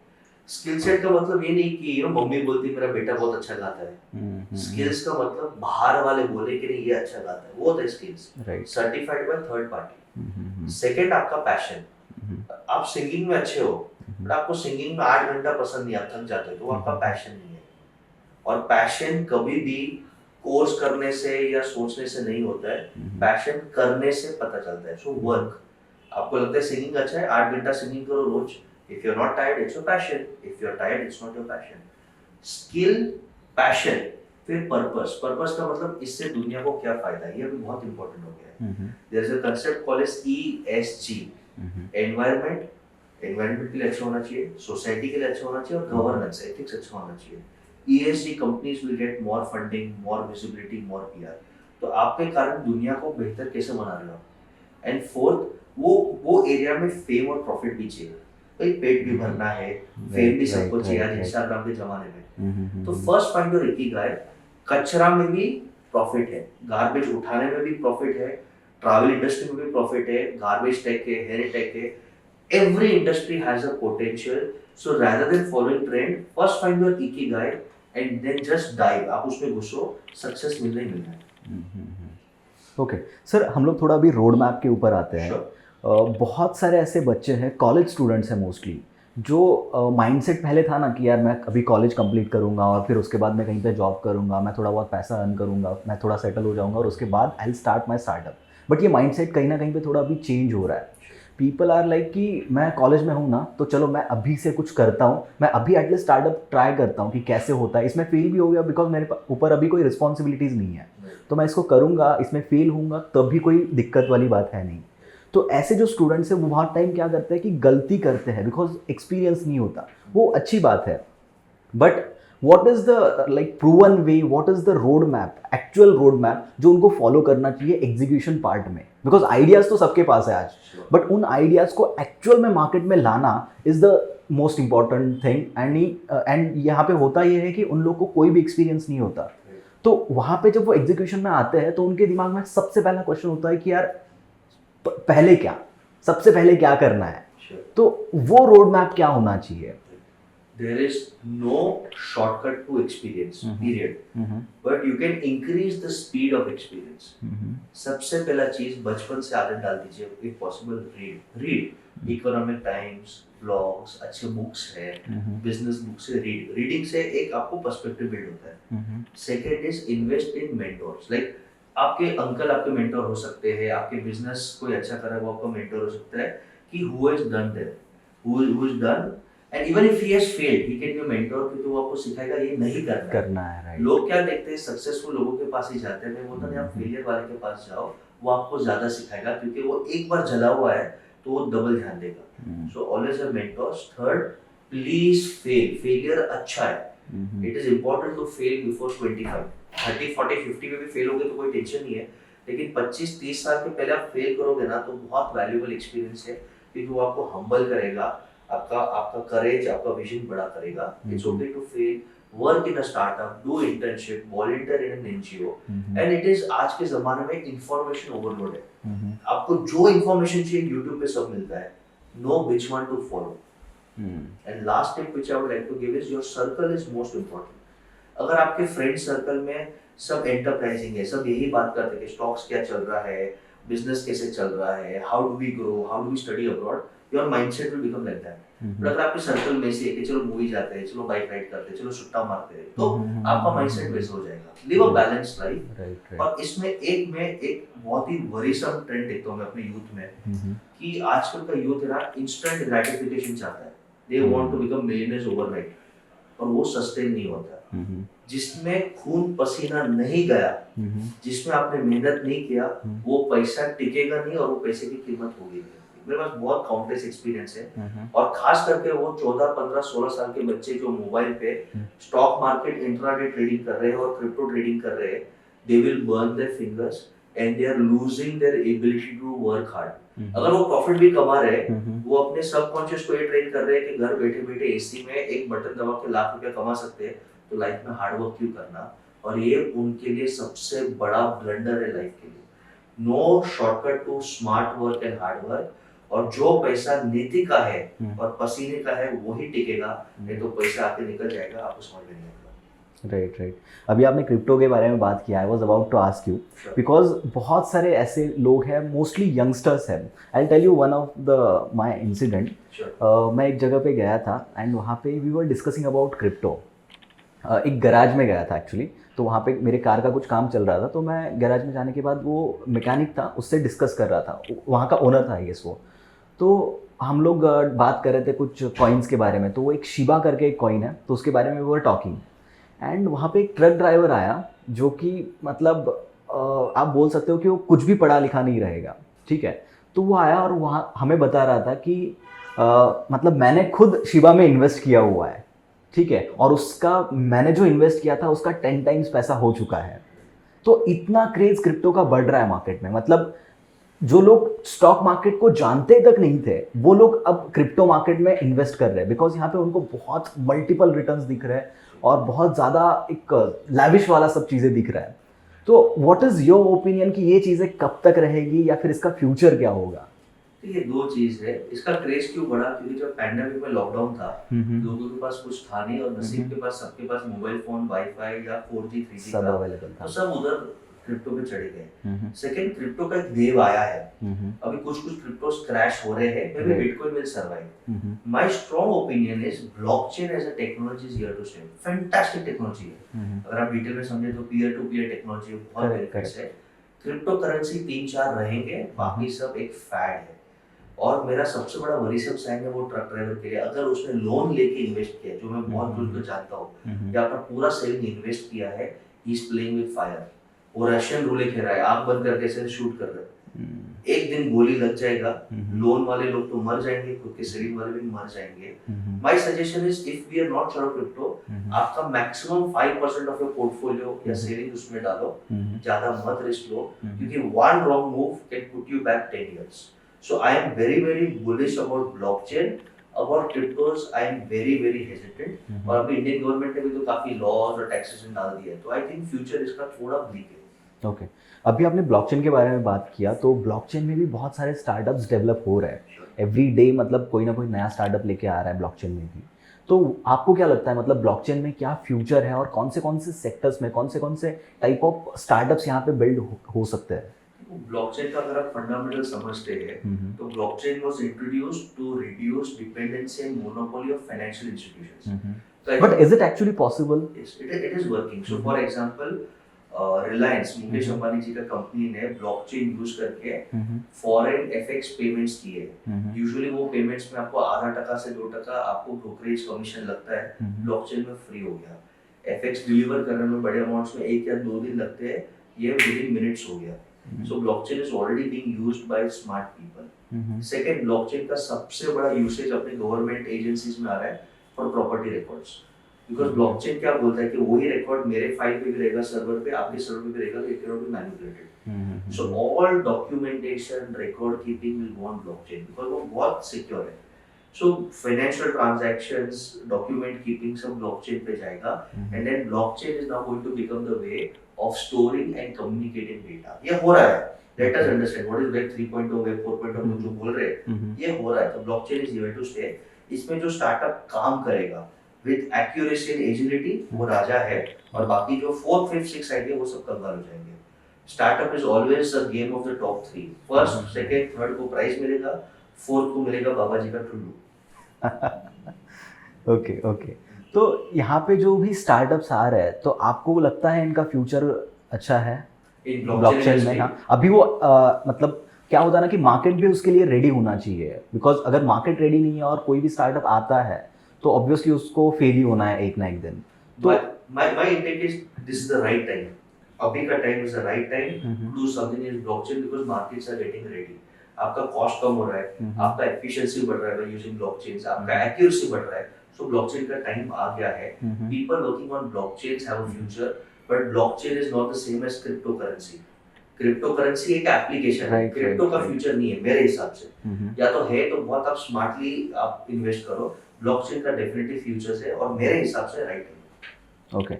स्किल सेट का मतलब ये नहीं कि मम्मी बोलती मेरा बेटा बहुत अच्छा गाता है। स्किल्स का मतलब बाहर वाले बोले कि नहीं ये अच्छा गाता है, वो होता है skills, certified by third party. Second, आपका पैशन। आप सिंगिंग में अच्छे हो, बट आपको सिंगिंग में 8 घंटा पसंद नहीं, आप थक जाते हो, तो आपका पैशन नहीं है। और पैशन कभी भी कोर्स करने से या सोचने से नहीं होता है, पैशन करने से पता चलता है। सो वर्क, आपको लगता है सिंगिंग अच्छा है, 8 घंटा सिंगिंग करो रोज। If you are not tired, it's your passion. If you are tired, it's not your passion. Skill, passion, फिर पर्पस। पर्पस का मतलब इससे दुनिया को क्या फायदा है, ये भी बहुत इंपॉर्टेंट हो गया है। There is a concept called as ESG, environment के लिए अच्छा होना चाहिए, सोसाइटी के लिए अच्छा होना चाहिए, और गवर्नेंस, एथिक्स अच्छा होना चाहिए। ESG companies will get more funding, more visibility, more PR। तो आपके कारण दुनिया को बेहतर कैसे बना रहे हो। एंड फोर्थ, वो एरिया में फेम और प्रॉफिट भी चाहिए, भाई पेट भी भरना है, फेम भी सबको चाहिए इंस्टाग्राम के जमाने में। तो फर्स्ट फाइंड योर इकिगाई। कचरा में भी प्रॉफिट है, गार्बेज उठाने में भी प्रॉफिट है, ट्रैवल इंडस्ट्री में भी प्रॉफिट है, गार्बेज टेक है, हेयर टेक है, every industry has a potential. So rather than following trend, first find your ikigai and then just dive, आप उसमें घुसो, सक्सेस मिलना ही मिलना है। ओके सर, हम लोग थोड़ा अभी रोड मैप के ऊपर आते हैं। Sure. बहुत सारे ऐसे बच्चे हैं, कॉलेज स्टूडेंट्स हैं मोस्टली, जो माइंडसेट पहले था ना कि यार मैं अभी कॉलेज कंप्लीट करूंगा और फिर उसके बाद मैं कहीं पे जॉब करूंगा, मैं थोड़ा बहुत पैसा अर्न करूंगा, मैं थोड़ा सेटल हो जाऊंगा और उसके बाद I will start my startup. But ये माइंडसेट कहीं ना कहीं पे थोड़ा अभी चेंज हो रहा है। पीपल आर लाइक कि मैं कॉलेज में हूँ ना, तो चलो मैं अभी से कुछ करता हूँ, मैं अभी एटलीस्ट स्टार्टअप ट्राई करता हूँ कि कैसे होता है। इसमें फेल भी हो गया बिकॉज मेरे ऊपर अभी कोई रिस्पॉन्सिबिलिटीज़ नहीं है, तो मैं इसको करूँगा, इसमें फेल होऊंगा तब भी कोई दिक्कत वाली बात है नहीं। तो ऐसे जो स्टूडेंट्स हैं वो बहुत टाइम क्या करते हैं कि गलती करते हैं बिकॉज एक्सपीरियंस नहीं होता। वो अच्छी बात है, but what is the like proven way, what is the road map, actual road map जो उनको फॉलो करना चाहिए एग्जीक्यूशन पार्ट में? बिकॉज आइडियाज़ तो सबके पास है आज, बट उन आइडियाज़ को एक्चुअल में मार्केट में लाना is the most important thing. And यहाँ पे होता ये है कि उन लोग को कोई भी एक्सपीरियंस नहीं होता, तो वहाँ पे जब वो एग्जीक्यूशन में आते हैं तो उनके दिमाग में सबसे पहला क्वेश्चन होता है कि यार पहले क्या, सबसे पहले क्या करना है। Sure. तो वो रोड मैप क्या होना चाहिए? There is no shortcut to experience, period. But you can increase the speed of experience. सबसे पहला चीज बचपन से आदत डाल दीजिए, if possible read economic times, blogs, अच्छे बुक्स है, बिजनेस बुक्स से रीडिंग से एक आपको पर्सपेक्टिव बिल्ड होता है। Second is invest in mentors, like आपके अंकल आपके मेंटोर हो सकते हैं, आपके बिजनेस कोई अच्छा कर रहा है वो आपका मेंटोर हो सकता है, कि who has done that, who is done, and even if he has failed he can be mentor, क्योंकि वो आपको सिखाएगा ये नहीं करना है। राइट। लोग क्या देखते हैं, सक्सेसफुल लोगों के पास ही जाते हैं, मैं बोलता नहीं आप फेलियर वाले के पास जाओ, वो आपको ज्यादा सिखाएगा, क्योंकि वो एक बार जला हुआ है तो वो डबल ध्यान देगा। So always have mentors. Third, please fail, failure अच्छा है, it is important to fail before 25, 30, 40, 50 में भी फेल होगे तो कोई टेंशन नहीं है, लेकिन 25-30 साल के पहले आप फेल करोगे ना तो बहुत वैल्यूएबल एक्सपीरियंस है, क्योंकि वो आपको हम्बल करेगा, आपका करेज, आपका विजन बड़ा करेगा। It's okay to fail, work in a startup, do internship, volunteer in an NGO, and it is आज के जमाने में इंफॉर्मेशन ओवरलोड है, आपको जो इंफॉर्मेशन चाहिए यूट्यूब पे सब मिलता है, know which one to follow. And last tip which I would like to give is your circle is most important. अगर आपके फ्रेंड सर्कल में सब एंटरप्राइजिंग है, सब यही बात करते हैं कि स्टॉक्स क्या चल रहा है, बिजनेस कैसे चल रहा है, how do we grow, how do we study abroad, your mindset will become like that. But अगर आपके सर्कल में से कि चलो मूवी जाते हैं, चलो बाइक राइड करते हैं, चलो सुट्टा मारते हैं, तो आपका माइंडसेट वैसा हो जाएगा। Live a balanced life. और इसमें एक बहुत ही वरीसम ट्रेंड देखता हूँ मैं अपने यूथ में, कि आजकल का यूथ है ना इंस्टेंट ग्रेटिफिकेशन चाहता है, they want to become millionaires overnight, और वो सस्टेन नहीं होता। जिसमें खून पसीना नहीं गया, जिसमें आपने मेहनत नहीं किया, वो पैसा टिकेगा नहीं और वो पैसे की कीमत होगी नहीं। मेरे पास बहुत काउंटलेस एक्सपीरियंस है, और खास करके वो 14, 15, 16 साल के बच्चे जो मोबाइल पे स्टॉक मार्केट इंट्राडे ट्रेडिंग कर रहे हैं और क्रिप्टो ट्रेडिंग कर रहे हैं, they will burn their fingers and they are losing their ability to work hard. अगर वो प्रॉफिट भी कमा रहे हैं, वो अपने सबकॉन्शियस को ये ट्रेन कर रहे हैं कि घर बैठे बैठे एसी में एक बटन दबा के लाख रुपया कमा सकते हैं, तो लाइफ में हार्ड वर्क क्यों करना। और ये उनके लिए सबसे बड़ा ब्लंडर है लाइफ के लिए। No shortcut to smart work and hard work, और जो पैसा नीति का है और पसीने का है वही टिकेगा, नहीं तो पैसा आके निकल जाएगा, आपको समझ में नहीं आएगा। राइट। अभी आपने क्रिप्टो के बारे में बात किया, I was about to ask you, because बहुत सारे ऐसे लोग हैं, मोस्टली यंगस्टर्स हैं। I tell you one of the my incident. मैं एक जगह पे गया था एंड वहाँ पे we were discussing about crypto. एक गैराज में गया था एक्चुअली, तो वहाँ पे मेरे कार का कुछ काम चल रहा था, तो मैं गैराज में जाने के बाद वो मैकेनिक था, उससे डिस्कस कर रहा था, वहाँ का ओनर था आई गेस वो। तो हम लोग बात कर रहे थे कुछ कॉइन्स के बारे में, तो वो एक शिबा करके एक कॉइन है, तो उसके बारे में वो वर टॉकिंग। एंड वहाँ पे एक ट्रक ड्राइवर आया जो कि मतलब आप बोल सकते हो कि वो कुछ भी पढ़ा लिखा नहीं रहेगा, ठीक है। तो वो आया और वहाँ हमें बता रहा था कि मतलब मैंने खुद शिबा में इन्वेस्ट किया हुआ है, ठीक है, और उसका मैंने जो इन्वेस्ट किया था उसका 10 टाइम्स पैसा हो चुका है। तो इतना क्रेज क्रिप्टो का बढ़ रहा है मार्केट में, मतलब जो लोग स्टॉक मार्केट को जानते तक नहीं थे वो लोग अब क्रिप्टो मार्केट में इन्वेस्ट कर रहे हैं, बिकॉज यहाँ पे उनको बहुत मल्टीपल रिटर्न्स दिख रहे हैं और बहुत ज़्यादा एक लैविश वाला सब चीज़ें दिख रहा है। तो व्हाट इज़ योर ओपिनियन कि ये चीज़ें कब तक रहेगी या फिर इसका फ्यूचर क्या होगा? ये दो चीज है। इसका क्रेज क्यों बढ़ा, क्योंकि जब पैंडेमिक में लॉकडाउन था, लोगों के पास कुछ था नहीं, और नसीब के पास सबके पास मोबाइल फोन, वाईफाई या 4G 3G सब था, अवेलेबल था। तो सब उधर क्रिप्टो पे चढ़े गए। सेकंड, क्रिप्टो का एक वेव आया है, अभी कुछ कुछ क्रिप्टोस क्रैश हो रहे हैं, maybe bitcoin will survive. My strong opinion is blockchain as a technology is here to stay. Fantastic technology है, अगर आप डिटेल में समझे तो पीयर टू पीयर टेक्नोलॉजी बहुत बेनिफिट्स है। क्रिप्टो करेंसी 3-4 रहेंगे, बाकी सब एक फैड है। और मेरा सबसे बड़ा वरीसम साइन है वो ट्रक ड्राइवर के लिए, अगर उसने लोन लेके इन्वेस्ट किया, जो मैं बहुत लोगों को जानता हूँ, या अपना पूरा सेविंग इन्वेस्ट किया है, he is playing with fire. वो रशियन रूले खेल रहा है, आंख बंद करके से शूट कर रहा है। एक दिन गोली लग जाएगा, लोन वाले लोग तो मर जाएंगे, खुद के सेविंग वाले भी मर जाएंगे। My suggestion is, if we are not sure crypto, आपका मैक्सिमम 5% ऑफ योर पोर्टफोलियो या सेविंग उसमें डालो, ज्यादा मत रिस्क लो, क्योंकि one wrong move can put you back 10 years. So I am very very bullish about blockchain, about cryptos I am very very hesitant. और अभी इंडियन गवर्नमेंट ने भी तो काफी लॉज और टैक्सेशन डाल दिया है, तो आई थिंक फ्यूचर इसका थोड़ा ब्लीक है। ओके, अभी आपने ब्लॉकचेन के बारे में बात किया, तो ब्लॉकचेन में भी बहुत सारे स्टार्टअप्स डेवलप हो रहे हैं एवरी डे, मतलब कोई ना कोई नया स्टार्टअप लेके आ रहा है ब्लॉकचेन में भी। तो आपको क्या लगता है, मतलब ब्लॉकचेन में क्या फ्यूचर है, और कौन से सेक्टर्स में कौन से टाइप ऑफ स्टार्टअप्स यहाँ पे बिल्ड हो सकते हैं? ब्लॉकचेन का अगर आप फंडामेंटल समझते हैं, तो blockchain was introduced to reduce dependency and monopoly of financial institutions. But is it actually possible? Yes, it is working. So for example, Reliance, Mukesh Ambani ji का कंपनी ने ब्लॉकचेन यूज करके फॉरेन एफएक्स पेमेंट्स किए। यूजुअली वो पेमेंट्स में आपको आधा टका से 2% आपको ब्रोकरेज कमीशन लगता है, ब्लॉकचेन में फ्री हो गया। एफएक्स डिलीवर करने में बड़े अमाउंट्स में 1 या 2 दिन लगते हैं, ये विदिन मिनट्स हो गया। So blockchain is already being used by smart people. Second, blockchain का सबसे बड़ा यूसेज अपने गवर्नमेंट एजेंसीज में आ रहा है for property records. Because blockchain क्या बोलता है कि वही रिकॉर्ड मेरे फाइल पे भी रहेगा, सर्वर पे, आपके सर्वर पे भी रहेगा, तो it can not be manipulated. So all documentation, record keeping will go on blockchain, because वो बहुत सिक्योर है। So financial transactions, document keeping सब ब्लॉकचेन पे जाएगा, and then blockchain is now going to become the way of storing and communicating data. ये हो रहा है, let us understand what is web 3.0, web 4.0 जो बोल रहे हैं, ये हो रहा है। तो blockchain is here to stay. इसमें जो स्टार्टअप काम करेगा with accuracy and agility, वो राजा है, और बाकी जो 4th, 5th, 6th आएंगे वो सब कंगाल हो जाएंगे। Startup is always a game of the top 3। First, second, third को प्राइज मिलेगा, फोर्थ को मिलेगा बाबा जी का टुल्लू। ओके ओके, तो यहाँ पे जो भी स्टार्टअप्स आ रहे हैं, तो आपको लगता है इनका फ्यूचर अच्छा है ब्लॉकचेन में? हाँ, अभी वो मतलब क्या होता है ना कि मार्केट भी उसके लिए रेडी होना चाहिए, बिकॉज अगर मार्केट रेडी नहीं है और कोई भी स्टार्टअप आता है तो ऑब्वियसली उसको फेल ही होना है एक ना एक दिन। तो my intent is this is the right time. अभी का time is the right time to do something in blockchain, because markets are getting ready. आपका कॉस्ट कम हो रहा है, आपका एफिशिएंसी बढ़ रहा है बाय यूजिंग ब्लॉकचेन्स, आपका एक्यूरेसी बढ़ रहा है। सो ब्लॉकचेन का टाइम आ गया है। People working on blockchains have a future, but blockchain is not the same as crypto currency. Crypto currency एक एप्लीकेशन है, क्रिप्टो का फ्यूचर नहीं है मेरे हिसाब से। या तो है तो बहुत आप स्मार्टली आप इन्वेस्ट करो, ब्लॉकचेन का डेफिनेटली फ्यूचर्स है, और मेरे हिसाब से राइट है। ओके,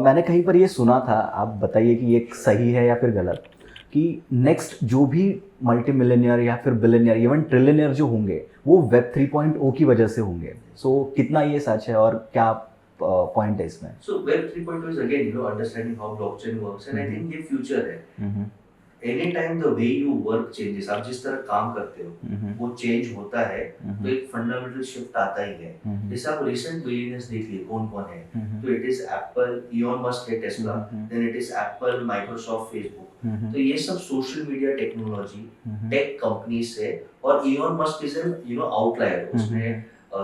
मैंने कहीं पर ये सुना था, आप बताइए कि ये सही है या फिर गलत, कि नेक्स्ट जो भी मल्टी मिलियनियर या फिर बिलियनियर, इवन ट्रिलियनियर जो होंगे, वो वेब 3.0 की वजह से होंगे। सो कितना ये सच है और क्या पॉइंट है इसमें? So Web 3.0 is again, understanding how blockchain works, and I think ये future है। Anytime the way you work changes, आप जिस तरह काम करते हो वो चेंज होता है, तो एक फंडामेंटल शिफ्ट आता ही है। जैसे आप रिसेंट बिलियनियर्स देख लिए कौन कौन है, तो it is Apple, Elon Musk है Tesla, then it is Apple, Microsoft, Facebook. तो ये सब social media technology tech companies है, और Elon Musk is an outlier, उसने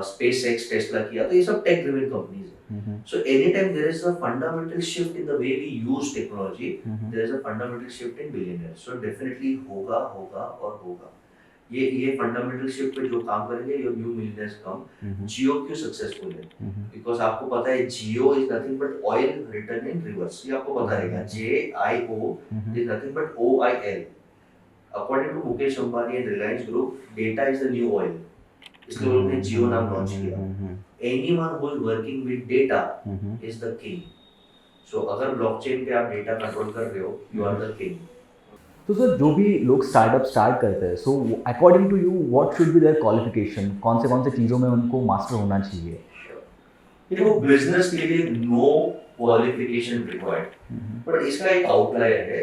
SpaceX, टेस्ला किया, तो ये सब टेक ड्रिवन कंपनीज है। So anytime there is a fundamental shift in the way we use technology, there is a fundamental shift in billionaires. So definitely होगा और होगा। ये फंडामेंटल शिफ्ट पे जो काम करेंगे, your new millionaires come। जियो क्यों सक्सेसफुल है? बिकॉज आपको पता है Jio is nothing but oil return in reverse. ये आपको पता रहेगा, JIO इज नथिंग बट OIL। According to Mukesh Ambani and Reliance group, data is the new oil, इसलिए उन्होंने जियो नाम लॉन्च किया। Anyone who is working with data is the king. So अगर ब्लॉकचेन पे आप डेटा कंट्रोल कर रहे हो, you are the king. तो सर जो भी लोग स्टार्टअप स्टार्ट करते हैं, so according to you what should be there qualification, कौन से चीज़ों में उनको मास्टर होना चाहिए? देखो बिजनेस के लिए नो क्वालिफिकेशन रिक्वायर्ड, बट इसका एक आउटलायर है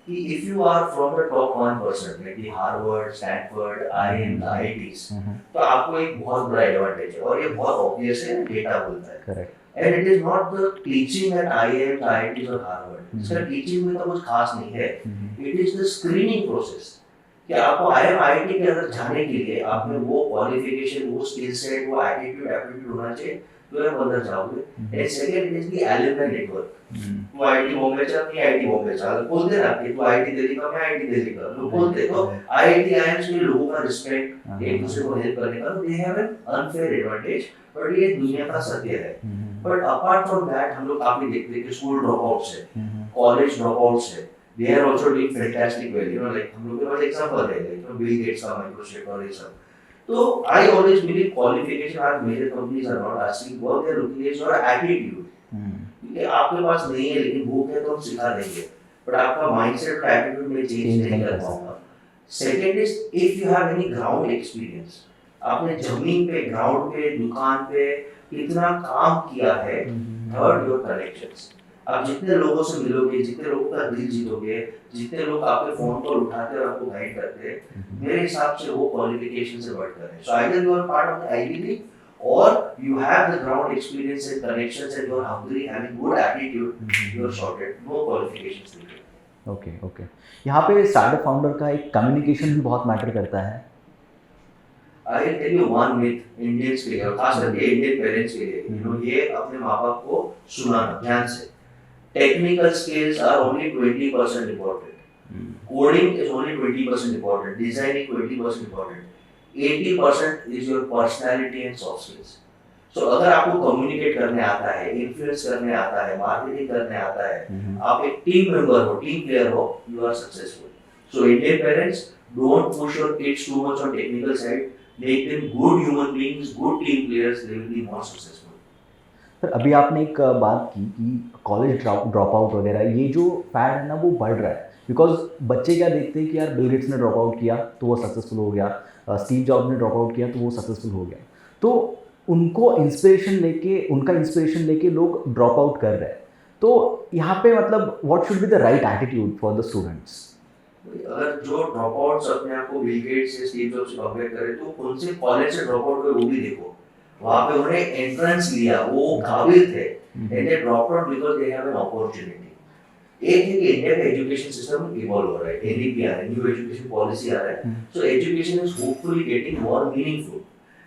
कि if you are from the top 1% like Harvard, Stanford, IIM, IITs, तो आपको एक बहुत बड़ा एडवांटेज है और ये बहुत ऑब्वियस है, डेटा बोलता है। Correct. And it is not the teaching eight IIM, IITs और हार्वर्ड, इसका टीचिंग में तो कुछ खास नहीं है। It is the screening process कि आपको आईआईएम, आईआईटी के अंदर जाने के लिए आप में वो क्वालिफिकेशन, वो स्किल सेट, वो एटीट्यूड, एप्टीट्यूड होना चाहिए, तो आप अंदर जाओगे। And second it is the alumni network. तू आईआईटी बॉम्बे चल, मैं आईआईटी बॉम्बे चल, बोलते ना कि तू आईआईटी दिल्ली का, मैं आईआईटी दिल्ली का, लोग बोलते। तो आईआईटी, आईआईएम के लोगों का रिस्पेक्ट, एक दूसरे को हेल्प करने का, they have an unfair advantage, but ये दुनिया का सत्य है। बट अपार्ट फ्रॉम दैट हम लोग काफी देखते हैं कि स्कूल ड्रॉपआउट्स है, कॉलेज ड्रॉपआउट्स है, they are also doing fantastic well, you know, like हम लोग के पास एग्जांपल है, like you know, Bill Gates का, माइक्रोसॉफ्ट और ये सब। तो I always believe qualification, आज मेरे companies are not asking, what they are looking is your attitude, क्योंकि आपके पास नहीं है लेकिन भूख है तो हम सिखा देंगे, बट आपका माइंडसेट और एटीट्यूड में चेंज नहीं कर पाऊंगा। Second is if you have any ground experience, आपने जमीन पे, ग्राउंड पे, दुकान पे कितना काम किया है। थर्ड योर कनेक्शंस, आप जितने लोगों से मिलोगे, जितने लोगों का दिल जीतोगे, जितने लोग आपके फोन कॉल उठाते हैं और आपको गाइड करते हैं, मेरे हिसाब से वो क्वालिफिकेशन से बढ़कर है। So either you are part of the Ivy league or you have the ground experience and connections and you are hungry, having good attitude, you are sorted, no qualifications needed. Okay okay. यहाँ पे startup founder का एक communication भी बहुत matter करता है। I will tell you one myth Indians के लिए, और खास करके इंडियन पेरेंट्स के लिए, you know, ये अपने माँ बाप को सुनाना ध्यान से। Technical skills are only 20% important. Coding is only 20% important. Designing 20% important. 80% is your personality and soft skills. So अगर आपको कम्युनिकेट करने आता है, इन्फ्लुएंस करने आता है, मार्केटिंग करने आता है, आप एक टीम मेंबर हो, टीम प्लेयर हो, you are successful. So Indian parents, don't push your kids too much on technical side. Make them good human beings, good team players. They will be more successful. Sir अभी आपने एक बात की कि college drop out वगैरह, ये जो fed है ना वो बढ़ रहा है, बिकॉज बच्चे क्या देखते हैं कि यार बिल गेट्स ने ड्रॉप आउट किया तो वो सक्सेसफुल हो गया, स्टीव जॉब ने ड्रॉप आउट किया तो वो सक्सेसफुल हो गया, तो उनका इंस्पिरेशन लेके लोग ड्रॉप आउट कर रहे हैं। तो यहाँ पे मतलब what should be the right attitude for the students? अगर जो ड्रॉप आउट्स अपने आप को बिल गेट्स से, स्टीव जॉब्स से कंपेयर करें, तो कौन से कॉलेज से ड्रॉप आउट हुए वो भी देखो। वहाँ पे उन्होंने एंट्रेंस लिया, वो काबिल थे, and they drop out because they have an opportunity. एक है कि इंडिया का एजुकेशन सिस्टम इवॉल्व हो रहा है, एनईपी आ रहा है, न्यू एजुकेशन पॉलिसी आ रहा है, so education is hopefully getting more meaningful.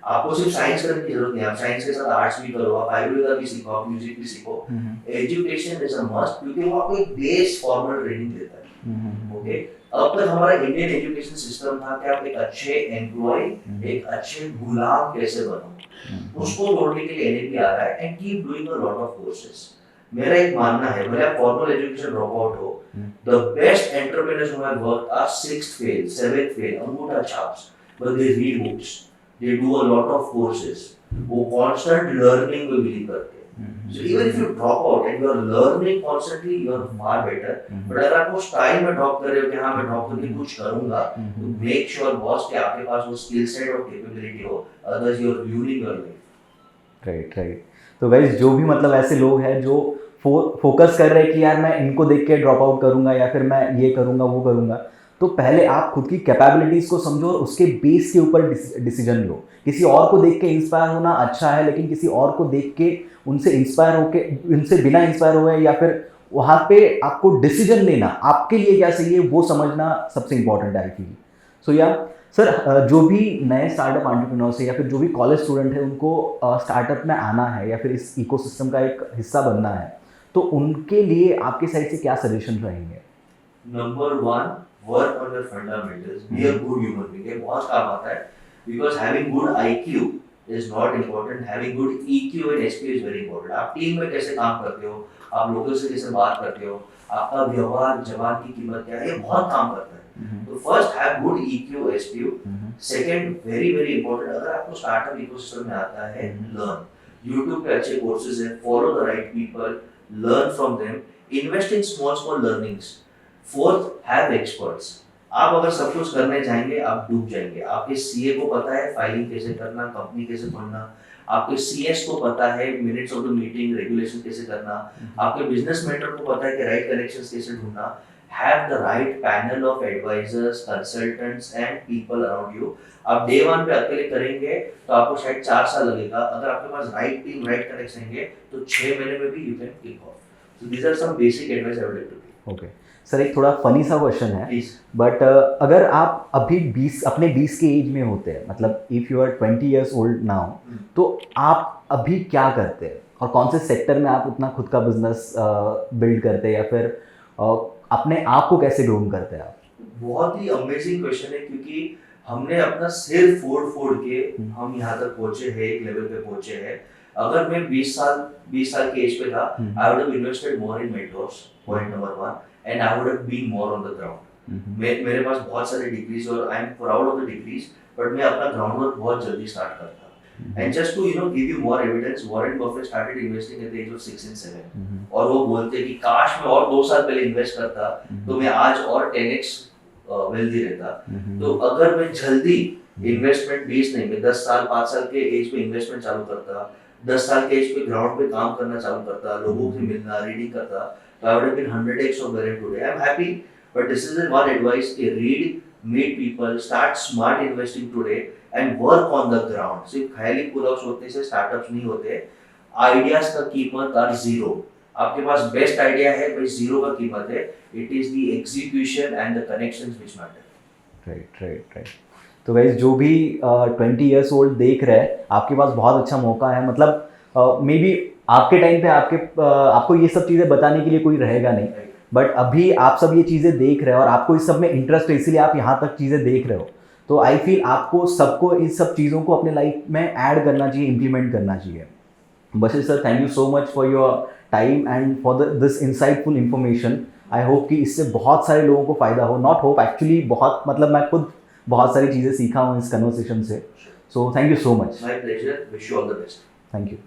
आपको सिर्फ साइंस करने की जरूरत नहीं, आप साइंस के साथ आर्ट्स भी करो, आप आयुर्वेदा भी सीखो, आप म्यूजिक भी सीखो। एजुकेशन इज अ मस्ट, क्योंकि वो आपको एक बेस फॉर्मल ट्रेनिंग देता है। ओके, अब तक हमारा इंडियन एजुकेशन सिस्टम था कि आप एक अच्छे एम्प्लॉय, एक अच्छे गुलाम कैसे बनो, उसको तोड़ने के लिए एनईपी आ रहा है, and keep doing a lot of courses. मेरा एक मानना है, भले आप फॉर्मल एजुकेशन ड्रॉप आउट हो, the best entrepreneurs who have worked are 6th fail, 7th fail, अंगूठा छाप्स, but they read books, they do a lot of courses, वो कांस्टेंट लर्निंग में बिलीव करते हैं। So even if you drop out and you are learning constantly, you are far better. But अगर आप उस time में ड्रॉप कर रहे हो कि हाँ मैं ड्रॉप करके कुछ करूँगा, तो मेक श्योर बॉस कि आपके पास वो स्किल सेट और कैपेबिलिटी हो, otherwise you are ruining your life. Right. तो गाइस जो भी मतलब ऐसे लोग हैं जो फोकस कर रहे हैं कि यार मैं इनको देख के ड्रॉप आउट करूंगा या फिर मैं ये करूंगा वो करूंगा, तो पहले आप खुद की कैपेबिलिटीज को समझो और उसके बेस के ऊपर डिसीजन लो। किसी और को देख के इंस्पायर होना अच्छा है, लेकिन किसी और को देख के उनसे इंस्पायर होके, उनसे बिना इंस्पायर हुए या फिर वहाँ पे आपको डिसीजन लेना आपके लिए क्या सही है वो समझना सबसे इंपॉर्टेंट है आई फील। सो या सर जो भी नए स्टार्टअप एंटरप्रेन्योर्स है या फिर जो भी कॉलेज स्टूडेंट है उनको स्टार्टअप में आना है या फिर इस इकोसिस्टम का एक हिस्सा बनना है, तो उनके लिए आपके साइड से क्या सजेशन रहेंगे? Number 1, work on your fundamentals, be a good human being. ये बहुत काम आता है, because having good IQ is not important, having good EQ and SQ is very important. आप टीम में कैसे काम करते हो, आप लोगों से कैसे बात करते हो, आपका व्यवहार, जवान की कीमत क्या है, ये बहुत काम करता है। तो first have good EQ, SQ. Second, very very important, अगर आपको स्टार्टअप इकोसिस्टम में आता है, लर्न। यूट्यूब पे अच्छे कोर्सेज हैं, follow the right people, learn from them, invest in small learnings. Fourth, have experts. आप अगर सब कुछ करने जाएंगे आप डूब जाएंगे। आपके सीए को पता है फाइलिंग कैसे करना, कंपनी कैसे खोलना, आपके सीएस को पता है minutes of the meeting regulation कैसे करना, आपके बिजनेस मेंटर को पता है कि राइट कनेक्शंस कैसे ढूंढना। Have the right panel of advisors, consultants and people around you. आप डे वन पे अकेले करेंगे तो आपको शायद 4 साल लगेगा। अगर आपके पास राइट टीम, राइट कनेक्शन रहेंगे तो 6 महीने में भी you can kick off. So these are some basic advice I would like to give. Okay sir, एक थोड़ा फनी सा क्वेश्चन है, प्लीज। बट अगर आप अभी 20 के एज में होते हैं, मतलब if you are 20 years old now, तो आप अभी क्या करते हैं और कौन से सेक्टर में आप अपना खुद का बिजनेस बिल्ड करते हैं, या फिर अपने आप को कैसे ग्रूम करते हैं आप? बहुत ही अमेजिंग क्वेश्चन है, क्योंकि हमने अपना सिर फोड़ फोड़ के हम यहाँ तक पहुंचे हैं, एक लेवल पे पहुंचे हैं। अगर मैं 20 साल के एज पे था, I would have invested more in mentors, point number 1, and I would have been more on the ground. मेरे पास बहुत सारे डिग्रीज और I am proud of the degrees, but मैं अपना ग्राउंड वर्क बहुत जल्दी स्टार्ट करता। And just to give you more evidence, Warren Buffett started investing at the age of 6 and 7, और वो बोलते कि काश मैं और 2 साल पहले इन्वेस्ट करता तो मैं आज और 10x वेल्दी रहता। तो अगर मैं जल्दी इन्वेस्टमेंट 20 नहीं, मैं 10 साल 5 साल के एज पे इन्वेस्टमेंट चालू करता, 10 साल के एज पे ग्राउंड पे काम करना चालू करता, लोगों से मिलना, रीडिंग करता, तो I would have been 100x of where I am today. I am happy, but this is one advice कि read, meet people, start smart investing today and work on the ground. सिर्फ ख्याली pull-ups होते से startups नहीं होते। Ideas का कीमत are zero. आपके पास best idea है, भाई जीरो का कीमत है। It is the execution and the connections which matter. Right. तो गाइस, जो भी 20 ईयर्स ओल्ड देख रहे हैं, आपके पास बहुत अच्छा मौका है। मतलब मे बी आपके टाइम पे आपको ये सब चीज़ें बताने के लिए कोई रहेगा नहीं, बट अभी आप सब ये चीज़ें देख रहे हो और आपको इस सब में इंटरेस्ट है, इसीलिए आप यहाँ तक चीज़ें देख रहे हो। तो आई फील आपको सबको इन सब चीज़ों को अपने लाइफ में ऐड करना चाहिए, इम्प्लीमेंट करना चाहिए। Bashir sir, thank you so much for your time and for this insightful information. I hope कि इससे बहुत सारे लोगों को फ़ायदा हो। नॉट होप, एक्चुअली बहुत, मतलब मैं खुद बहुत सारी चीज़ें सीखा हूँ इस कन्वर्सेशन से। So thank you so much. My pleasure, wish you all the best. Thank you.